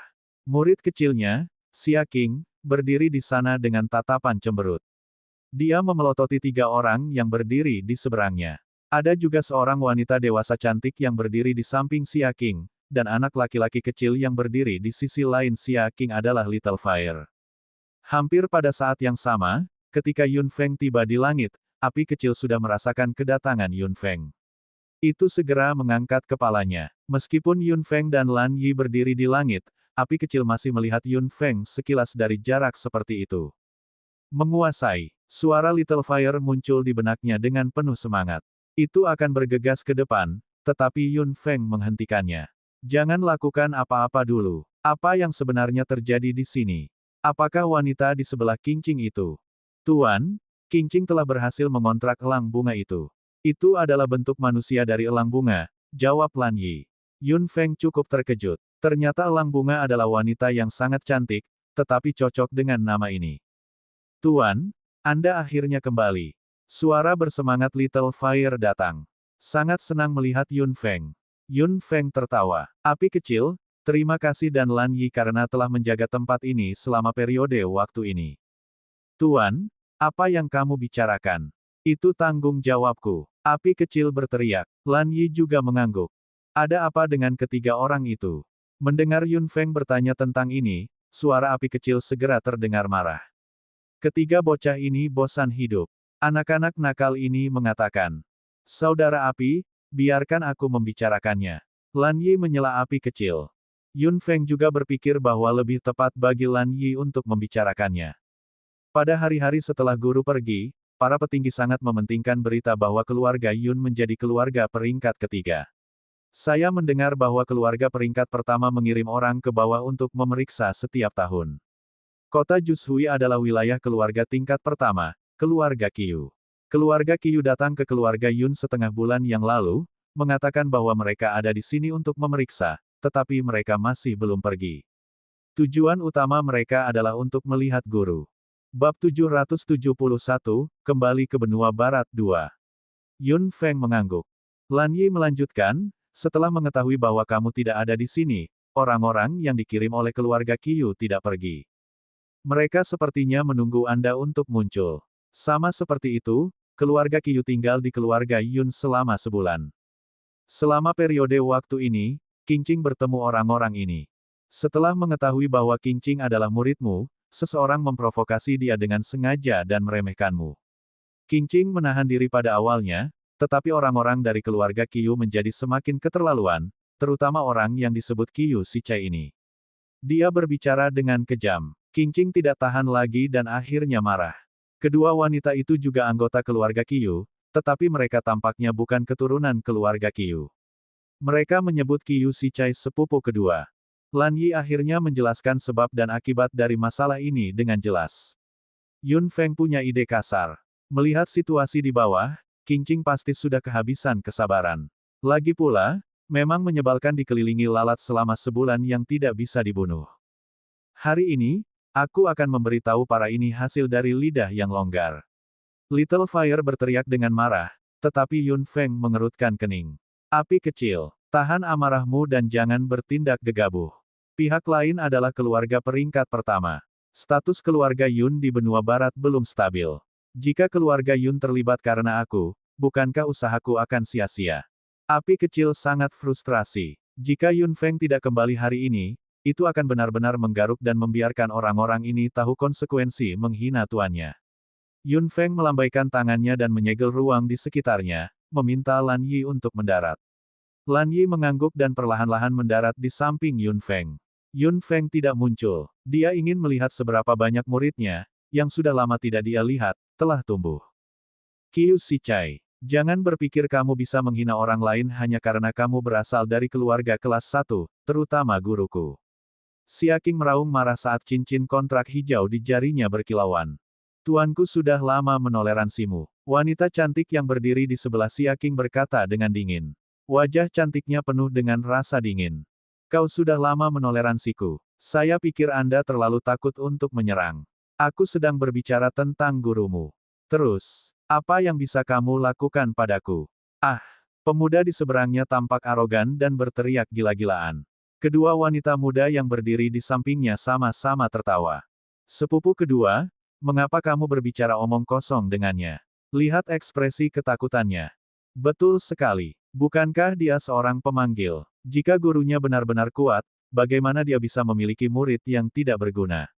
Murid kecilnya, Xia Qing, berdiri di sana dengan tatapan cemberut. Dia memelototi 3 orang yang berdiri di seberangnya. Ada juga seorang wanita dewasa cantik yang berdiri di samping Xia Qing, dan anak laki-laki kecil yang berdiri di sisi lain Xia Qing adalah Little Fire. Hampir pada saat yang sama, ketika Yun Feng tiba di langit, api kecil sudah merasakan kedatangan Yun Feng. Itu segera mengangkat kepalanya. Meskipun Yun Feng dan Lan Yi berdiri di langit, api kecil masih melihat Yun Feng sekilas dari jarak seperti itu. Menguasai. Suara Little Fire muncul di benaknya dengan penuh semangat. Itu akan bergegas ke depan, tetapi Yun Feng menghentikannya. Jangan lakukan apa-apa dulu. Apa yang sebenarnya terjadi di sini? Apakah wanita di sebelah Qingqing itu? Tuan, Qingqing telah berhasil mengontrak elang bunga itu. Itu adalah bentuk manusia dari elang bunga, jawab Lan Yi. Yun Feng cukup terkejut. Ternyata elang bunga adalah wanita yang sangat cantik, tetapi cocok dengan nama ini. Tuan, Anda akhirnya kembali. Suara bersemangat Little Fire datang. Sangat senang melihat Yun Feng. Yun Feng tertawa. Api kecil, terima kasih dan Lan Yi karena telah menjaga tempat ini selama periode waktu ini. Tuan, apa yang kamu bicarakan? Itu tanggung jawabku. Api kecil berteriak. Lan Yi juga mengangguk. Ada apa dengan ketiga orang itu? Mendengar Yun Feng bertanya tentang ini, suara api kecil segera terdengar marah. Ketiga bocah ini bosan hidup. Anak-anak nakal ini mengatakan, Saudara api, biarkan aku membicarakannya. Lan Yi menyela api kecil. Yun Feng juga berpikir bahwa lebih tepat bagi Lan Yi untuk membicarakannya. Pada hari-hari setelah guru pergi, para petinggi sangat mementingkan berita bahwa keluarga Yun menjadi keluarga peringkat ketiga. Saya mendengar bahwa keluarga peringkat pertama mengirim orang ke bawah untuk memeriksa setiap tahun. Kota Jushui adalah wilayah keluarga tingkat pertama, keluarga Qiu. Keluarga Qiu datang ke keluarga Yun setengah bulan yang lalu, mengatakan bahwa mereka ada di sini untuk memeriksa, tetapi mereka masih belum pergi. Tujuan utama mereka adalah untuk melihat guru. Bab 771, Kembali ke Benua Barat 2. Yun Feng mengangguk. Lan Yi melanjutkan, setelah mengetahui bahwa kamu tidak ada di sini, orang-orang yang dikirim oleh keluarga Qiu tidak pergi. Mereka sepertinya menunggu Anda untuk muncul. Sama seperti itu, keluarga Qiu tinggal di keluarga Yun selama sebulan. Selama periode waktu ini, Qingqing bertemu orang-orang ini. Setelah mengetahui bahwa Qingqing adalah muridmu, seseorang memprovokasi dia dengan sengaja dan meremehkanmu. Qingqing menahan diri pada awalnya, tetapi orang-orang dari keluarga Qiu menjadi semakin keterlaluan, terutama orang yang disebut Qiu Shichai ini. Dia berbicara dengan kejam. Qingqing tidak tahan lagi dan akhirnya marah. Kedua wanita itu juga anggota keluarga Qiu, tetapi mereka tampaknya bukan keturunan keluarga Qiu. Mereka menyebut Qiu Shichai sepupu kedua. Lan Yi akhirnya menjelaskan sebab dan akibat dari masalah ini dengan jelas. Yun Feng punya ide kasar. Melihat situasi di bawah, Qingqing pasti sudah kehabisan kesabaran. Lagi pula, memang menyebalkan dikelilingi lalat selama sebulan yang tidak bisa dibunuh. Hari ini, aku akan memberitahu para ini hasil dari lidah yang longgar. Little Fire berteriak dengan marah, tetapi Yun Feng mengerutkan kening. Api kecil, tahan amarahmu dan jangan bertindak gegabah. Pihak lain adalah keluarga peringkat pertama. Status keluarga Yun di benua barat belum stabil. Jika keluarga Yun terlibat karena aku, bukankah usahaku akan sia-sia? Api kecil sangat frustrasi. Jika Yun Feng tidak kembali hari ini, itu akan benar-benar menggaruk dan membiarkan orang-orang ini tahu konsekuensi menghina tuannya. Yun Feng melambaikan tangannya dan menyegel ruang di sekitarnya, meminta Lan Yi untuk mendarat. Lan Yi mengangguk dan perlahan-lahan mendarat di samping Yun Feng. Yun Feng tidak muncul. Dia ingin melihat seberapa banyak muridnya, yang sudah lama tidak dia lihat, telah tumbuh. Qiu Shichai, jangan berpikir kamu bisa menghina orang lain hanya karena kamu berasal dari keluarga kelas 1, terutama guruku. Xia Qing meraung marah saat cincin kontrak hijau di jarinya berkilauan. Tuanku sudah lama menoleransimu. Wanita cantik yang berdiri di sebelah Xia Qing berkata dengan dingin. Wajah cantiknya penuh dengan rasa dingin. Kau sudah lama menoleransiku. Saya pikir Anda terlalu takut untuk menyerang. Aku sedang berbicara tentang gurumu. Terus, apa yang bisa kamu lakukan padaku? Ah, pemuda di seberangnya tampak arogan dan berteriak gila-gilaan. Kedua wanita muda yang berdiri di sampingnya sama-sama tertawa. Sepupu kedua, mengapa kamu berbicara omong kosong dengannya? Lihat ekspresi ketakutannya. Betul sekali. Bukankah dia seorang pemanggil? Jika gurunya benar-benar kuat, bagaimana dia bisa memiliki murid yang tidak berguna?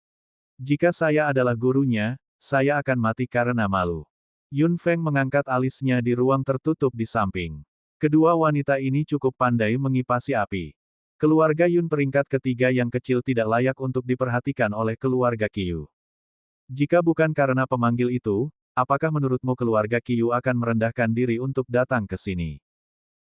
Jika saya adalah gurunya, saya akan mati karena malu. Yun Feng mengangkat alisnya di ruang tertutup di samping. Kedua wanita ini cukup pandai mengipasi api. Keluarga Yun peringkat ketiga yang kecil tidak layak untuk diperhatikan oleh keluarga Qiyu. Jika bukan karena pemanggil itu, apakah menurutmu keluarga Qiyu akan merendahkan diri untuk datang ke sini?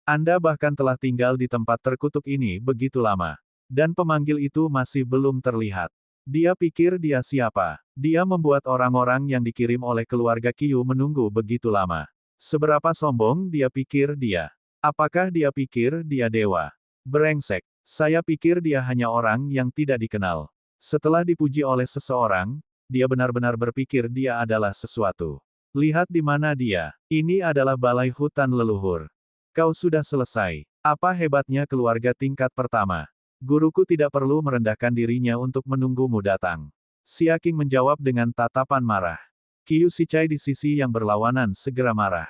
Anda bahkan telah tinggal di tempat terkutuk ini begitu lama. Dan pemanggil itu masih belum terlihat. Dia pikir dia siapa? Dia membuat orang-orang yang dikirim oleh keluarga Qiyu menunggu begitu lama. Seberapa sombong dia pikir dia? Apakah dia pikir dia dewa? Brengsek. Saya pikir dia hanya orang yang tidak dikenal. Setelah dipuji oleh seseorang, dia benar-benar berpikir dia adalah sesuatu. Lihat di mana dia. Ini adalah balai hutan leluhur. Kau sudah selesai. Apa hebatnya keluarga tingkat pertama? Guruku tidak perlu merendahkan dirinya untuk menunggumu datang. Xia Qing menjawab dengan tatapan marah. Qiyu Shichai di sisi yang berlawanan segera marah.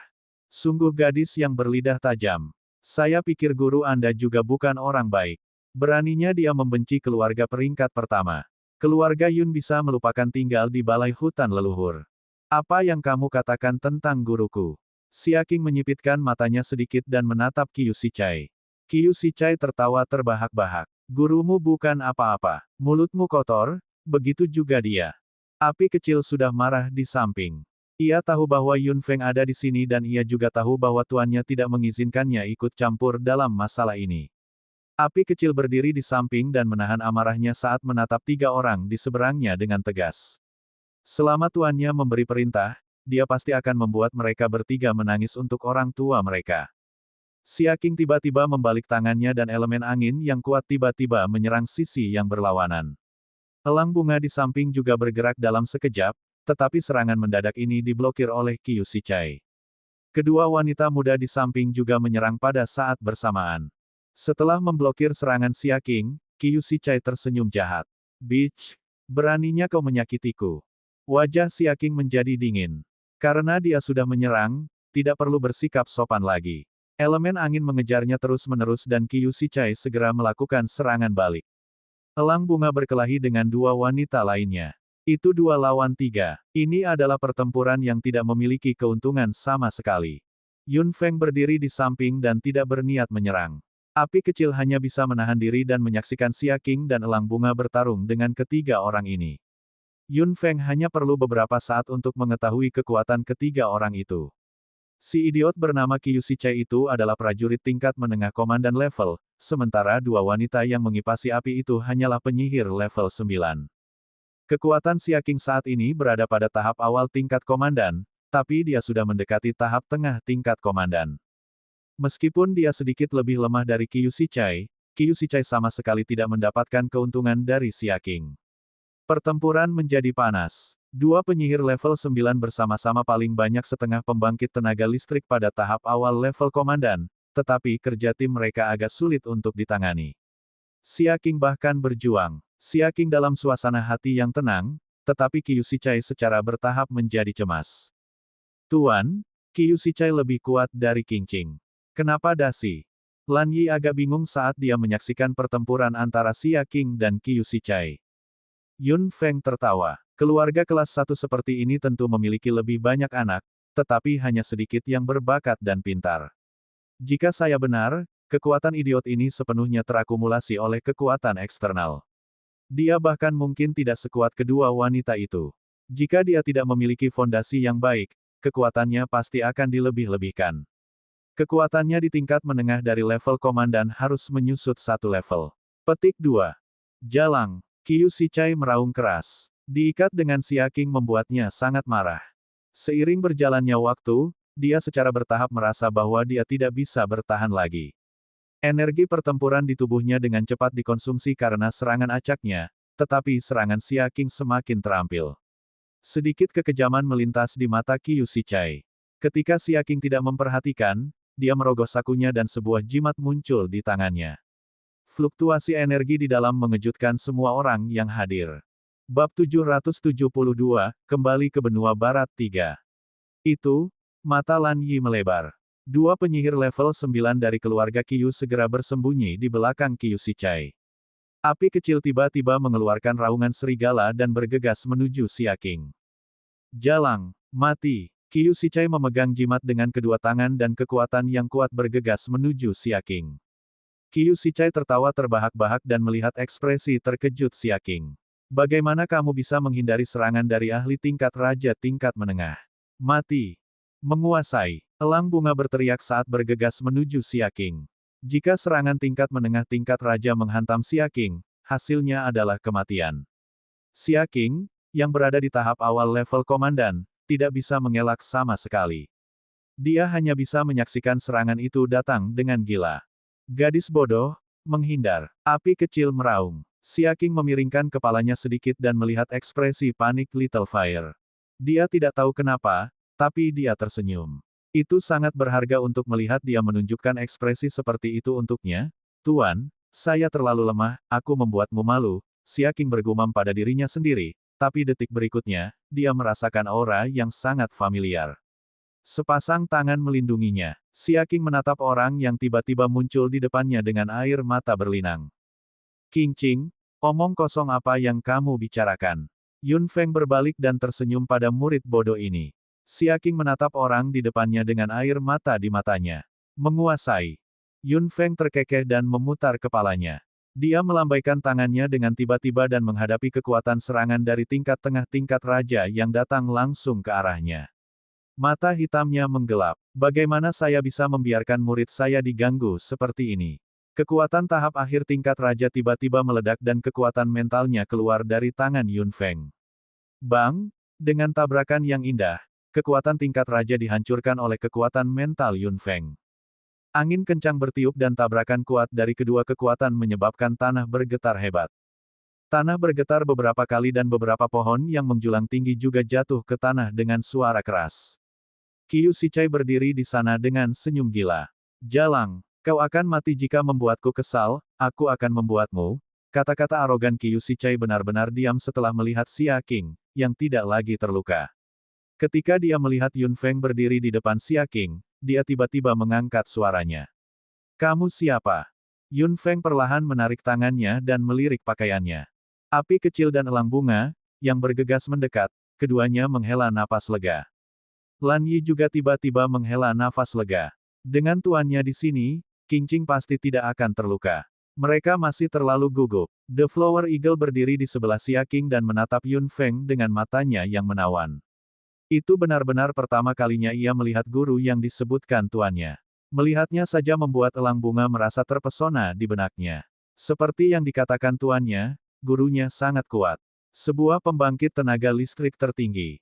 Sungguh gadis yang berlidah tajam. Saya pikir guru Anda juga bukan orang baik. Beraninya dia membenci keluarga peringkat pertama. Keluarga Yun bisa melupakan tinggal di balai hutan leluhur. Apa yang kamu katakan tentang guruku? Xia Qing menyipitkan matanya sedikit dan menatap Qiyu Shichai. Qiyu Shichai tertawa terbahak-bahak. Gurumu bukan apa-apa. Mulutmu kotor, begitu juga dia. Api kecil sudah marah di samping. Ia tahu bahwa Yun Feng ada di sini dan ia juga tahu bahwa tuannya tidak mengizinkannya ikut campur dalam masalah ini. Api kecil berdiri di samping dan menahan amarahnya saat menatap tiga orang di seberangnya dengan tegas. Selama tuannya memberi perintah, dia pasti akan membuat mereka bertiga menangis untuk orang tua mereka. Xia Qing tiba-tiba membalik tangannya dan elemen angin yang kuat tiba-tiba menyerang sisi yang berlawanan. Elang bunga di samping juga bergerak dalam sekejap, tetapi serangan mendadak ini diblokir oleh Qiyu Shichai. Kedua wanita muda di samping juga menyerang pada saat bersamaan. Setelah memblokir serangan Xia Qing, Qiyu Shichai tersenyum jahat. Bitch, beraninya kau menyakitiku. Wajah Xia Qing menjadi dingin. Karena dia sudah menyerang, tidak perlu bersikap sopan lagi. Elemen angin mengejarnya terus-menerus dan Qiyu Shichai segera melakukan serangan balik. Elang bunga berkelahi dengan dua wanita lainnya. Itu 2 lawan 3. Ini adalah pertempuran yang tidak memiliki keuntungan sama sekali. Yun Feng berdiri di samping dan tidak berniat menyerang. Api kecil hanya bisa menahan diri dan menyaksikan Xia Qing dan elang bunga bertarung dengan ketiga orang ini. Yun Feng hanya perlu beberapa saat untuk mengetahui kekuatan ketiga orang itu. Si idiot bernama Qiyu Shichai itu adalah prajurit tingkat menengah komandan level, sementara dua wanita yang mengipasi api itu hanyalah penyihir level 9. Kekuatan Xia Qing saat ini berada pada tahap awal tingkat komandan, tapi dia sudah mendekati tahap tengah tingkat komandan. Meskipun dia sedikit lebih lemah dari Qiyu Shichai sama sekali tidak mendapatkan keuntungan dari Xia Qing. Pertempuran menjadi panas. Dua penyihir level 9 bersama-sama paling banyak setengah pembangkit tenaga listrik pada tahap awal level komandan, tetapi kerja tim mereka agak sulit untuk ditangani. Xia Qing bahkan berjuang. Xia Qing dalam suasana hati yang tenang, tetapi Qiyu Shichai secara bertahap menjadi cemas. Tuan, Qiyu Shichai lebih kuat dari Qingqing. Kenapa dasi? Lan Yi agak bingung saat dia menyaksikan pertempuran antara Xia Qing dan Qiyu Shichai. Yun Feng tertawa. Keluarga kelas 1 seperti ini tentu memiliki lebih banyak anak, tetapi hanya sedikit yang berbakat dan pintar. Jika saya benar, kekuatan idiot ini sepenuhnya terakumulasi oleh kekuatan eksternal. Dia bahkan mungkin tidak sekuat kedua wanita itu. Jika dia tidak memiliki fondasi yang baik, kekuatannya pasti akan dilebih-lebihkan. Kekuatannya di tingkat menengah dari level komandan harus menyusut 1 level. Petik 2. Jalang, Qiu Shichai meraung keras. Diikat dengan Xia King membuatnya sangat marah. Seiring berjalannya waktu, dia secara bertahap merasa bahwa dia tidak bisa bertahan lagi. Energi pertempuran di tubuhnya dengan cepat dikonsumsi karena serangan acaknya, tetapi serangan Xia King semakin terampil. Sedikit kekejaman melintas di mata Qiu Shichai. Ketika Xia King tidak memperhatikan, dia merogoh sakunya dan sebuah jimat muncul di tangannya. Fluktuasi energi di dalam mengejutkan semua orang yang hadir. Bab 772, kembali ke benua barat 3. Itu, mata Lan Yi melebar. Dua penyihir level 9 dari keluarga Qiu segera bersembunyi di belakang Qiu Shichai. Api kecil tiba-tiba mengeluarkan raungan serigala dan bergegas menuju Xia King. Jalang, mati. Qiu Shichai memegang jimat dengan kedua tangan dan kekuatan yang kuat bergegas menuju Xia King. Qiu Shichai tertawa terbahak-bahak dan melihat ekspresi terkejut Xia King. Bagaimana kamu bisa menghindari serangan dari ahli tingkat raja tingkat menengah? Mati. Menguasai. Elang bunga berteriak saat bergegas menuju Xia King. Jika serangan tingkat menengah tingkat raja menghantam Xia King, hasilnya adalah kematian. Xia King, yang berada di tahap awal level komandan, tidak bisa mengelak sama sekali. Dia hanya bisa menyaksikan serangan itu datang dengan gila. Gadis bodoh, menghindar. Api kecil meraung. Xia King memiringkan kepalanya sedikit dan melihat ekspresi panik Little Fire. Dia tidak tahu kenapa, tapi dia tersenyum. Itu sangat berharga untuk melihat dia menunjukkan ekspresi seperti itu untuknya. Tuan, saya terlalu lemah, aku membuatmu malu, Xia King bergumam pada dirinya sendiri, tapi detik berikutnya, dia merasakan aura yang sangat familiar. Sepasang tangan melindunginya. Xia King menatap orang yang tiba-tiba muncul di depannya dengan air mata berlinang. King Ching, omong kosong apa yang kamu bicarakan? Yun Feng berbalik dan tersenyum pada murid bodoh ini. Xia King menatap orang di depannya dengan air mata di matanya. Menguasai. Yun Feng terkekeh dan memutar kepalanya. Dia melambaikan tangannya dengan tiba-tiba dan menghadapi kekuatan serangan dari tingkat tengah tingkat raja yang datang langsung ke arahnya. Mata hitamnya menggelap. Bagaimana saya bisa membiarkan murid saya diganggu seperti ini? Kekuatan tahap akhir tingkat raja tiba-tiba meledak dan kekuatan mentalnya keluar dari tangan Yun Feng. Bang! Dengan tabrakan yang indah, kekuatan tingkat raja dihancurkan oleh kekuatan mental Yun Feng. Angin kencang bertiup dan tabrakan kuat dari kedua kekuatan menyebabkan tanah bergetar hebat. Tanah bergetar beberapa kali dan beberapa pohon yang menjulang tinggi juga jatuh ke tanah dengan suara keras. Qiu Shichai berdiri di sana dengan senyum gila. Jalang, kau akan mati jika membuatku kesal, aku akan membuatmu. Kata-kata arogan Qiu Shichai benar-benar diam setelah melihat Xia King, yang tidak lagi terluka. Ketika dia melihat Yun Feng berdiri di depan Xia King, dia tiba-tiba mengangkat suaranya. Kamu siapa? Yun Feng perlahan menarik tangannya dan melirik pakaiannya. Api kecil dan elang bunga, yang bergegas mendekat, keduanya menghela napas lega. Lan Yi juga tiba-tiba menghela nafas lega. Dengan tuannya di sini, King Ching pasti tidak akan terluka. Mereka masih terlalu gugup. The Flower Eagle berdiri di sebelah Xia King dan menatap Yun Feng dengan matanya yang menawan. Itu benar-benar pertama kalinya ia melihat guru yang disebutkan tuannya. Melihatnya saja membuat elang bunga merasa terpesona di benaknya. Seperti yang dikatakan tuannya, gurunya sangat kuat. Sebuah pembangkit tenaga listrik tertinggi.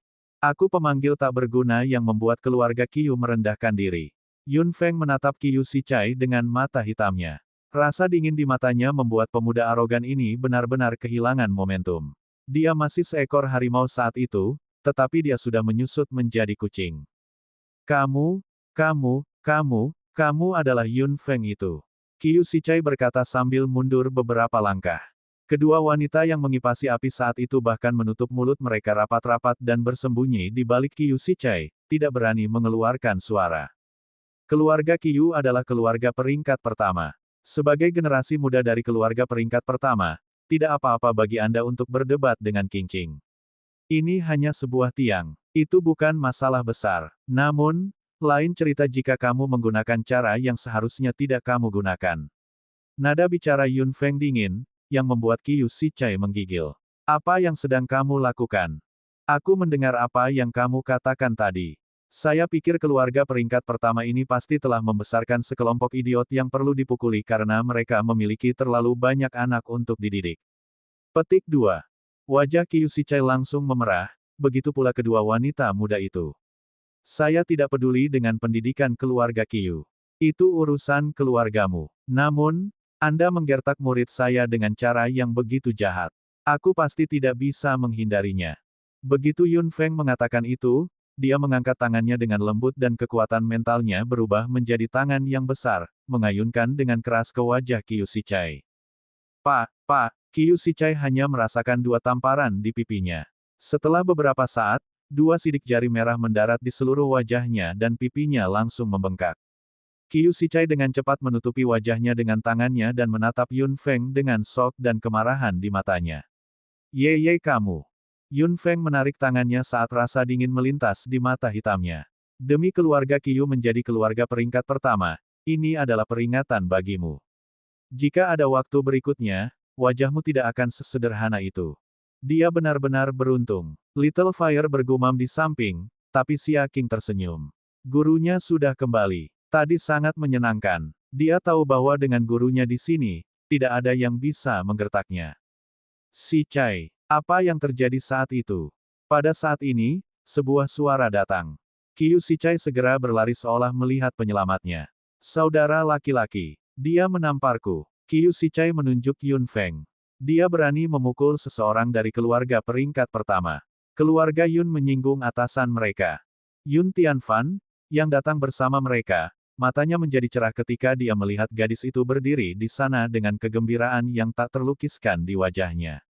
Aku pemanggil tak berguna yang membuat keluarga Qiu merendahkan diri. Yun Feng menatap Qiu Shichai dengan mata hitamnya. Rasa dingin di matanya membuat pemuda arogan ini benar-benar kehilangan momentum. Dia masih seekor harimau saat itu, tetapi dia sudah menyusut menjadi kucing. Kamu adalah Yun Feng itu. Qiu Shichai berkata sambil mundur beberapa langkah. Kedua wanita yang mengipasi api saat itu bahkan menutup mulut mereka rapat-rapat dan bersembunyi di balik Qiu Shichai, tidak berani mengeluarkan suara. Keluarga Qiu adalah keluarga peringkat pertama. Sebagai generasi muda dari keluarga peringkat pertama, tidak apa-apa bagi Anda untuk berdebat dengan King Ching. Ini hanya sebuah tiang. Itu bukan masalah besar. Namun, lain cerita jika kamu menggunakan cara yang seharusnya tidak kamu gunakan. Nada bicara Yun Feng dingin, yang membuat Qiu Shichai menggigil. Apa yang sedang kamu lakukan? Aku mendengar apa yang kamu katakan tadi. Saya pikir keluarga peringkat pertama ini pasti telah membesarkan sekelompok idiot yang perlu dipukuli karena mereka memiliki terlalu banyak anak untuk dididik. Petik 2. Wajah Qiu Shichai langsung memerah, begitu pula kedua wanita muda itu. Saya tidak peduli dengan pendidikan keluarga Qiu. Itu urusan keluargamu. Namun, Anda menggertak murid saya dengan cara yang begitu jahat. Aku pasti tidak bisa menghindarinya. Begitu Yun Feng mengatakan itu, dia mengangkat tangannya dengan lembut dan kekuatan mentalnya berubah menjadi tangan yang besar, mengayunkan dengan keras ke wajah Qiu Shichai. Pak, Qiu Shichai hanya merasakan 2 tamparan di pipinya. Setelah beberapa saat, 2 sidik jari merah mendarat di seluruh wajahnya dan pipinya langsung membengkak. Qiu Shichai dengan cepat menutupi wajahnya dengan tangannya dan menatap Yun Feng dengan shock dan kemarahan di matanya. Ye kamu. Yun Feng menarik tangannya saat rasa dingin melintas di mata hitamnya. Demi keluarga Qiu menjadi keluarga peringkat pertama, ini adalah peringatan bagimu. Jika ada waktu berikutnya, wajahmu tidak akan sesederhana itu. Dia benar-benar beruntung. Little Fire bergumam di samping, tapi Xia Qing tersenyum. Gurunya sudah kembali. Tadi sangat menyenangkan. Dia tahu bahwa dengan gurunya di sini, tidak ada yang bisa menggertaknya. Shichai, apa yang terjadi saat itu? Pada saat ini, sebuah suara datang. Qiu Shichai segera berlari seolah melihat penyelamatnya. Saudara laki-laki. Dia menamparku. Qiu Shichai menunjuk Yun Feng. Dia berani memukul seseorang dari keluarga peringkat pertama. Keluarga Yun menyinggung atasan mereka. Yun Tianfan, yang datang bersama mereka, matanya menjadi cerah ketika dia melihat gadis itu berdiri di sana dengan kegembiraan yang tak terlukiskan di wajahnya.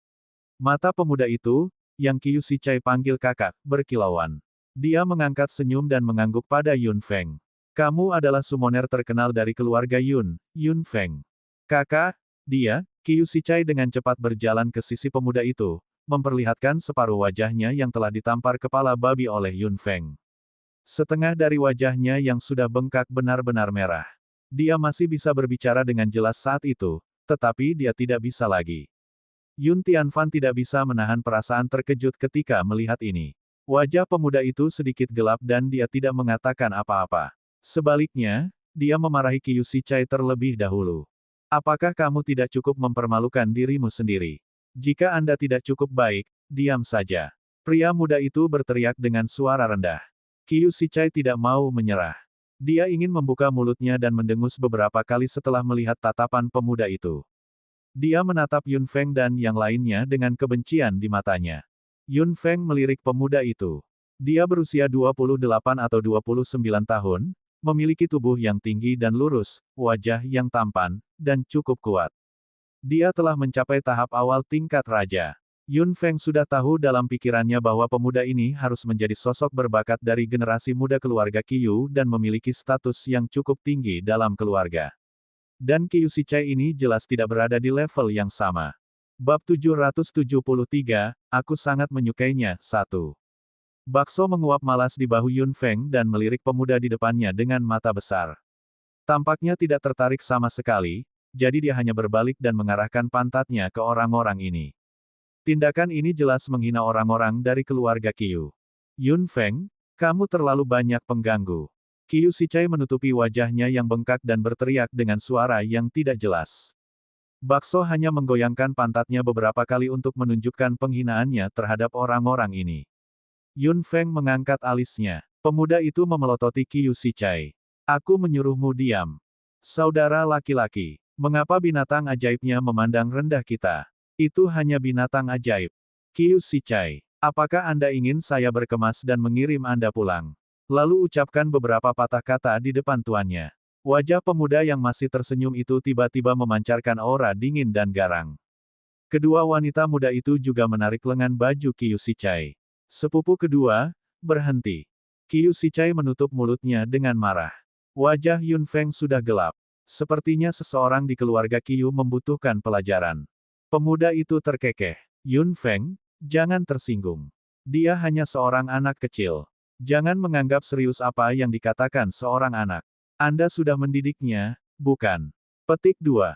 Mata pemuda itu, yang Qiu Shichai panggil kakak, berkilauan. Dia mengangkat senyum dan mengangguk pada Yun Feng. Kamu adalah summoner terkenal dari keluarga Yun, Yun Feng. Kakak, dia, Qiu Shichai dengan cepat berjalan ke sisi pemuda itu, memperlihatkan separuh wajahnya yang telah ditampar kepala babi oleh Yun Feng. Setengah dari wajahnya yang sudah bengkak benar-benar merah. Dia masih bisa berbicara dengan jelas saat itu, tetapi dia tidak bisa lagi. Yun Tianfan tidak bisa menahan perasaan terkejut ketika melihat ini. Wajah pemuda itu sedikit gelap dan dia tidak mengatakan apa-apa. Sebaliknya, dia memarahi Qiu Shichai terlebih dahulu. Apakah kamu tidak cukup mempermalukan dirimu sendiri? Jika Anda tidak cukup baik, diam saja. Pria muda itu berteriak dengan suara rendah. Qiu Shichai tidak mau menyerah. Dia ingin membuka mulutnya dan mendengus beberapa kali setelah melihat tatapan pemuda itu. Dia menatap Yun Feng dan yang lainnya dengan kebencian di matanya. Yun Feng melirik pemuda itu. Dia berusia 28 atau 29 tahun, memiliki tubuh yang tinggi dan lurus, wajah yang tampan, dan cukup kuat. Dia telah mencapai tahap awal tingkat raja. Yun Feng sudah tahu dalam pikirannya bahwa pemuda ini harus menjadi sosok berbakat dari generasi muda keluarga Qiu dan memiliki status yang cukup tinggi dalam keluarga. Dan Qiu Shichai ini jelas tidak berada di level yang sama. Bab 773, aku sangat menyukainya. 1. Bakso menguap malas di bahu Yun Feng dan melirik pemuda di depannya dengan mata besar. Tampaknya tidak tertarik sama sekali, jadi dia hanya berbalik dan mengarahkan pantatnya ke orang-orang ini. Tindakan ini jelas menghina orang-orang dari keluarga Qiu. Yun Feng, kamu terlalu banyak pengganggu. Qiu Shichai menutupi wajahnya yang bengkak dan berteriak dengan suara yang tidak jelas. Bakso hanya menggoyangkan pantatnya beberapa kali untuk menunjukkan penghinaannya terhadap orang-orang ini. Yun Feng mengangkat alisnya. Pemuda itu memelototi Qiu Shichai. Aku menyuruhmu diam. Saudara laki-laki, mengapa binatang ajaibnya memandang rendah kita? Itu hanya binatang ajaib. Qiu Shichai, apakah Anda ingin saya berkemas dan mengirim Anda pulang? Lalu ucapkan beberapa patah kata di depan tuannya. Wajah pemuda yang masih tersenyum itu tiba-tiba memancarkan aura dingin dan garang. Kedua wanita muda itu juga menarik lengan baju Qiu Shichai. Sepupu kedua, berhenti. Qiu Shichai menutup mulutnya dengan marah. Wajah Yun Feng sudah gelap. Sepertinya seseorang di keluarga Qiu membutuhkan pelajaran. Pemuda itu terkekeh. Yun Feng, jangan tersinggung. Dia hanya seorang anak kecil. Jangan menganggap serius apa yang dikatakan seorang anak. Anda sudah mendidiknya, bukan? Petik 2.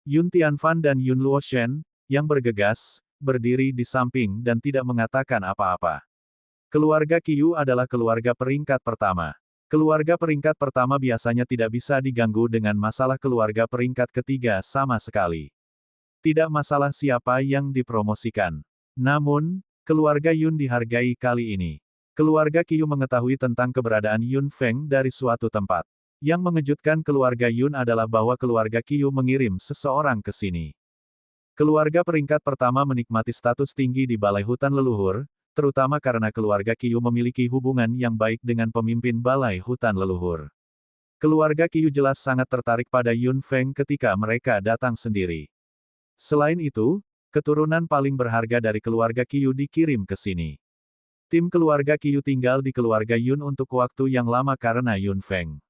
Yun Tianfan dan Yun Luoshen, yang bergegas, berdiri di samping dan tidak mengatakan apa-apa. Keluarga Qiu adalah keluarga peringkat pertama. Keluarga peringkat pertama biasanya tidak bisa diganggu dengan masalah keluarga peringkat ketiga sama sekali. Tidak masalah siapa yang dipromosikan. Namun, keluarga Yun dihargai kali ini. Keluarga Qiu mengetahui tentang keberadaan Yun Feng dari suatu tempat. Yang mengejutkan keluarga Yun adalah bahwa keluarga Qiu mengirim seseorang ke sini. Keluarga peringkat pertama menikmati status tinggi di Balai Hutan Leluhur, terutama karena keluarga Qiu memiliki hubungan yang baik dengan pemimpin Balai Hutan Leluhur. Keluarga Qiu jelas sangat tertarik pada Yun Feng ketika mereka datang sendiri. Selain itu, keturunan paling berharga dari keluarga Qiu dikirim ke sini. Tim keluarga Qiu tinggal di keluarga Yun untuk waktu yang lama karena Yun Feng.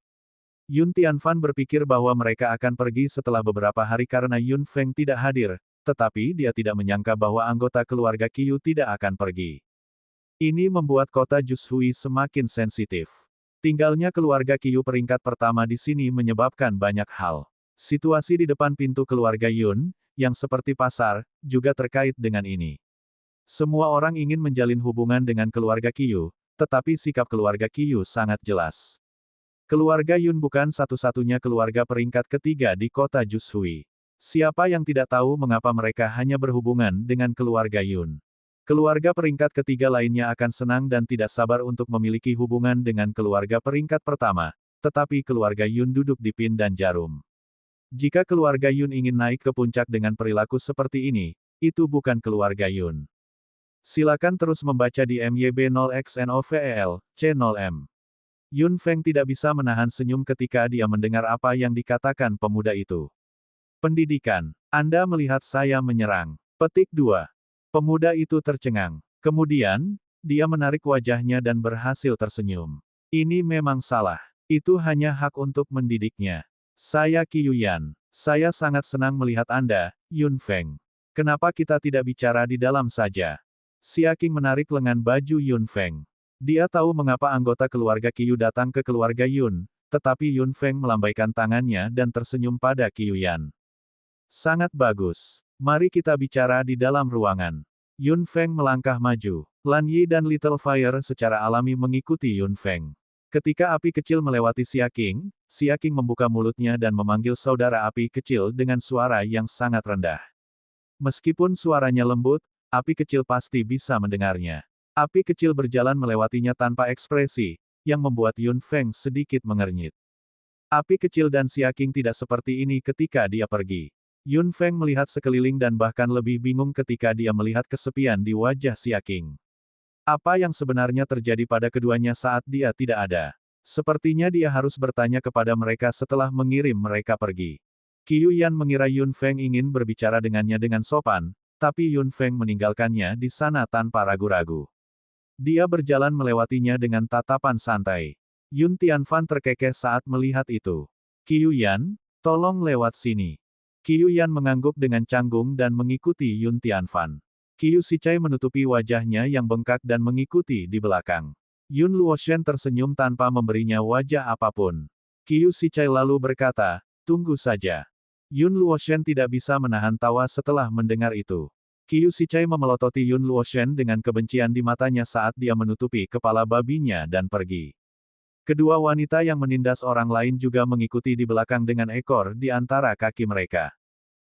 Yun Tianfan berpikir bahwa mereka akan pergi setelah beberapa hari karena Yun Feng tidak hadir, tetapi dia tidak menyangka bahwa anggota keluarga Qiu tidak akan pergi. Ini membuat kota Jushui semakin sensitif. Tinggalnya keluarga Qiu peringkat pertama di sini menyebabkan banyak hal. Situasi di depan pintu keluarga Yun, yang seperti pasar, juga terkait dengan ini. Semua orang ingin menjalin hubungan dengan keluarga Qiu, tetapi sikap keluarga Qiu sangat jelas. Keluarga Yun bukan satu-satunya keluarga peringkat ketiga di kota Jushui. Siapa yang tidak tahu mengapa mereka hanya berhubungan dengan keluarga Yun? Keluarga peringkat ketiga lainnya akan senang dan tidak sabar untuk memiliki hubungan dengan keluarga peringkat pertama, tetapi keluarga Yun duduk di pin dan jarum. Jika keluarga Yun ingin naik ke puncak dengan perilaku seperti ini, itu bukan keluarga Yun. Silakan terus membaca di MYB0XNOVEL, C0M. Yun Feng tidak bisa menahan senyum ketika dia mendengar apa yang dikatakan pemuda itu. Pendidikan. Anda melihat saya menyerang. Petik 2. Pemuda itu tercengang. Kemudian, dia menarik wajahnya dan berhasil tersenyum. Ini memang salah. Itu hanya hak untuk mendidiknya. Saya Qiu Yan. Saya sangat senang melihat Anda, Yun Feng. Kenapa kita tidak bicara di dalam saja? Xia Qing menarik lengan baju Yun Feng. Dia tahu mengapa anggota keluarga Qiu datang ke keluarga Yun, tetapi Yun Feng melambaikan tangannya dan tersenyum pada Qiu Yan. Sangat bagus. Mari kita bicara di dalam ruangan. Yun Feng melangkah maju. Lan Yi dan Little Fire secara alami mengikuti Yun Feng. Ketika api kecil melewati Xia Qing membuka mulutnya dan memanggil saudara api kecil dengan suara yang sangat rendah. Meskipun suaranya lembut, api kecil pasti bisa mendengarnya. Api kecil berjalan melewatinya tanpa ekspresi, yang membuat Yun Feng sedikit mengernyit. Api kecil dan Xia Qing tidak seperti ini ketika dia pergi. Yun Feng melihat sekeliling dan bahkan lebih bingung ketika dia melihat kesepian di wajah Xia Qing. Apa yang sebenarnya terjadi pada keduanya saat dia tidak ada? Sepertinya dia harus bertanya kepada mereka setelah mengirim mereka pergi. Qiu Yan mengira Yun Feng ingin berbicara dengannya dengan sopan, tapi Yun Feng meninggalkannya di sana tanpa ragu-ragu. Dia berjalan melewatinya dengan tatapan santai. Yun Tianfan terkekeh saat melihat itu. Qiu Yan, tolong lewat sini. Qiu Yan mengangguk dengan canggung dan mengikuti Yun Tianfan. Qiu Shichai menutupi wajahnya yang bengkak dan mengikuti di belakang. Yun Luoshen tersenyum tanpa memberinya wajah apapun. Qiu Shichai lalu berkata, tunggu saja. Yun Luoshen tidak bisa menahan tawa setelah mendengar itu. Qiu Shichai memelototi Yun Luoshen dengan kebencian di matanya saat dia menutupi kepala babinya dan pergi. Kedua wanita yang menindas orang lain juga mengikuti di belakang dengan ekor di antara kaki mereka.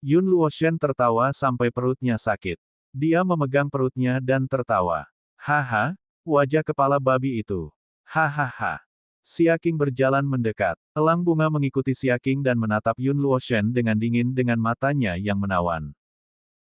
Yun Luoshen tertawa sampai perutnya sakit. Dia memegang perutnya dan tertawa. Haha, wajah kepala babi itu. Hahaha. Xia Qing berjalan mendekat. Elang bunga mengikuti Xia Qing dan menatap Yun Luoshen dengan dingin dengan matanya yang menawan.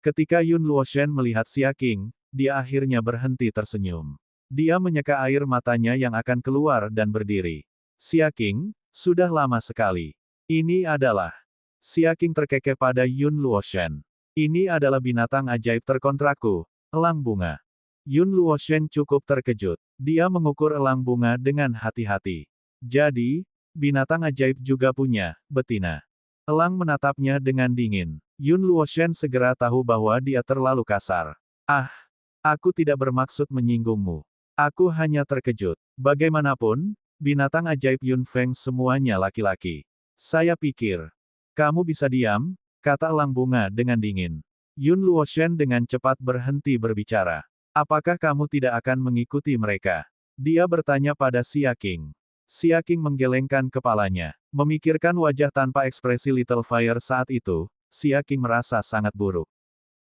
Ketika Yun Luoshen melihat Xia Qing, dia akhirnya berhenti tersenyum. Dia menyeka air matanya yang akan keluar dan berdiri. Xia Qing, sudah lama sekali. Ini adalah... Xia Qing terkekeh pada Yun Luoshen. Ini adalah binatang ajaib terkontrakku, elang bunga. Yun Luoshen cukup terkejut. Dia mengukur elang bunga dengan hati-hati. Jadi, binatang ajaib juga punya betina. Elang menatapnya dengan dingin. Yun Luoshen segera tahu bahwa dia terlalu kasar. Ah, aku tidak bermaksud menyinggungmu. Aku hanya terkejut. Bagaimanapun, binatang ajaib Yun Feng semuanya laki-laki. Saya pikir, kamu bisa diam, kata elang bunga dengan dingin. Yun Luoshen dengan cepat berhenti berbicara. Apakah kamu tidak akan mengikuti mereka? Dia bertanya pada Xia Qing. Xia Qing menggelengkan kepalanya. Memikirkan wajah tanpa ekspresi Little Fire saat itu, Xia Qing merasa sangat buruk.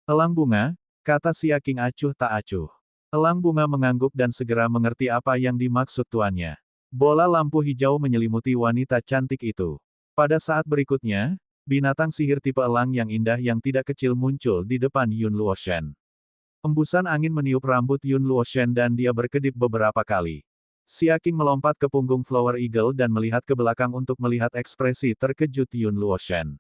Elang bunga, kata Xia Qing acuh tak acuh. Elang bunga mengangguk dan segera mengerti apa yang dimaksud tuannya. Bola lampu hijau menyelimuti wanita cantik itu. Pada saat berikutnya, binatang sihir tipe elang yang indah yang tidak kecil muncul di depan Yun Luoshen. Embusan angin meniup rambut Yun Luoshen dan dia berkedip beberapa kali. Xia Qing melompat ke punggung Flower Eagle dan melihat ke belakang untuk melihat ekspresi terkejut Yun Luoshen.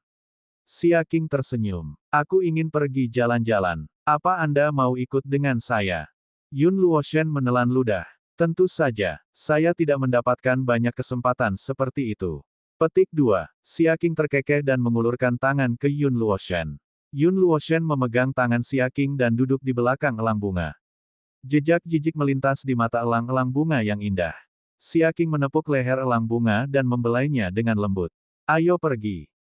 Xia Qing tersenyum. Aku ingin pergi jalan-jalan. Apa Anda mau ikut dengan saya? Yun Luoshen menelan ludah. Tentu saja, saya tidak mendapatkan banyak kesempatan seperti itu. Petik 2. Xia Qing terkekeh dan mengulurkan tangan ke Yun Luoshen. Yun Luoshen memegang tangan Xia Qing dan duduk di belakang elang bunga. Jejak jijik melintas di mata elang-elang bunga yang indah. Xia Qing menepuk leher elang bunga dan membelainya dengan lembut. Ayo pergi.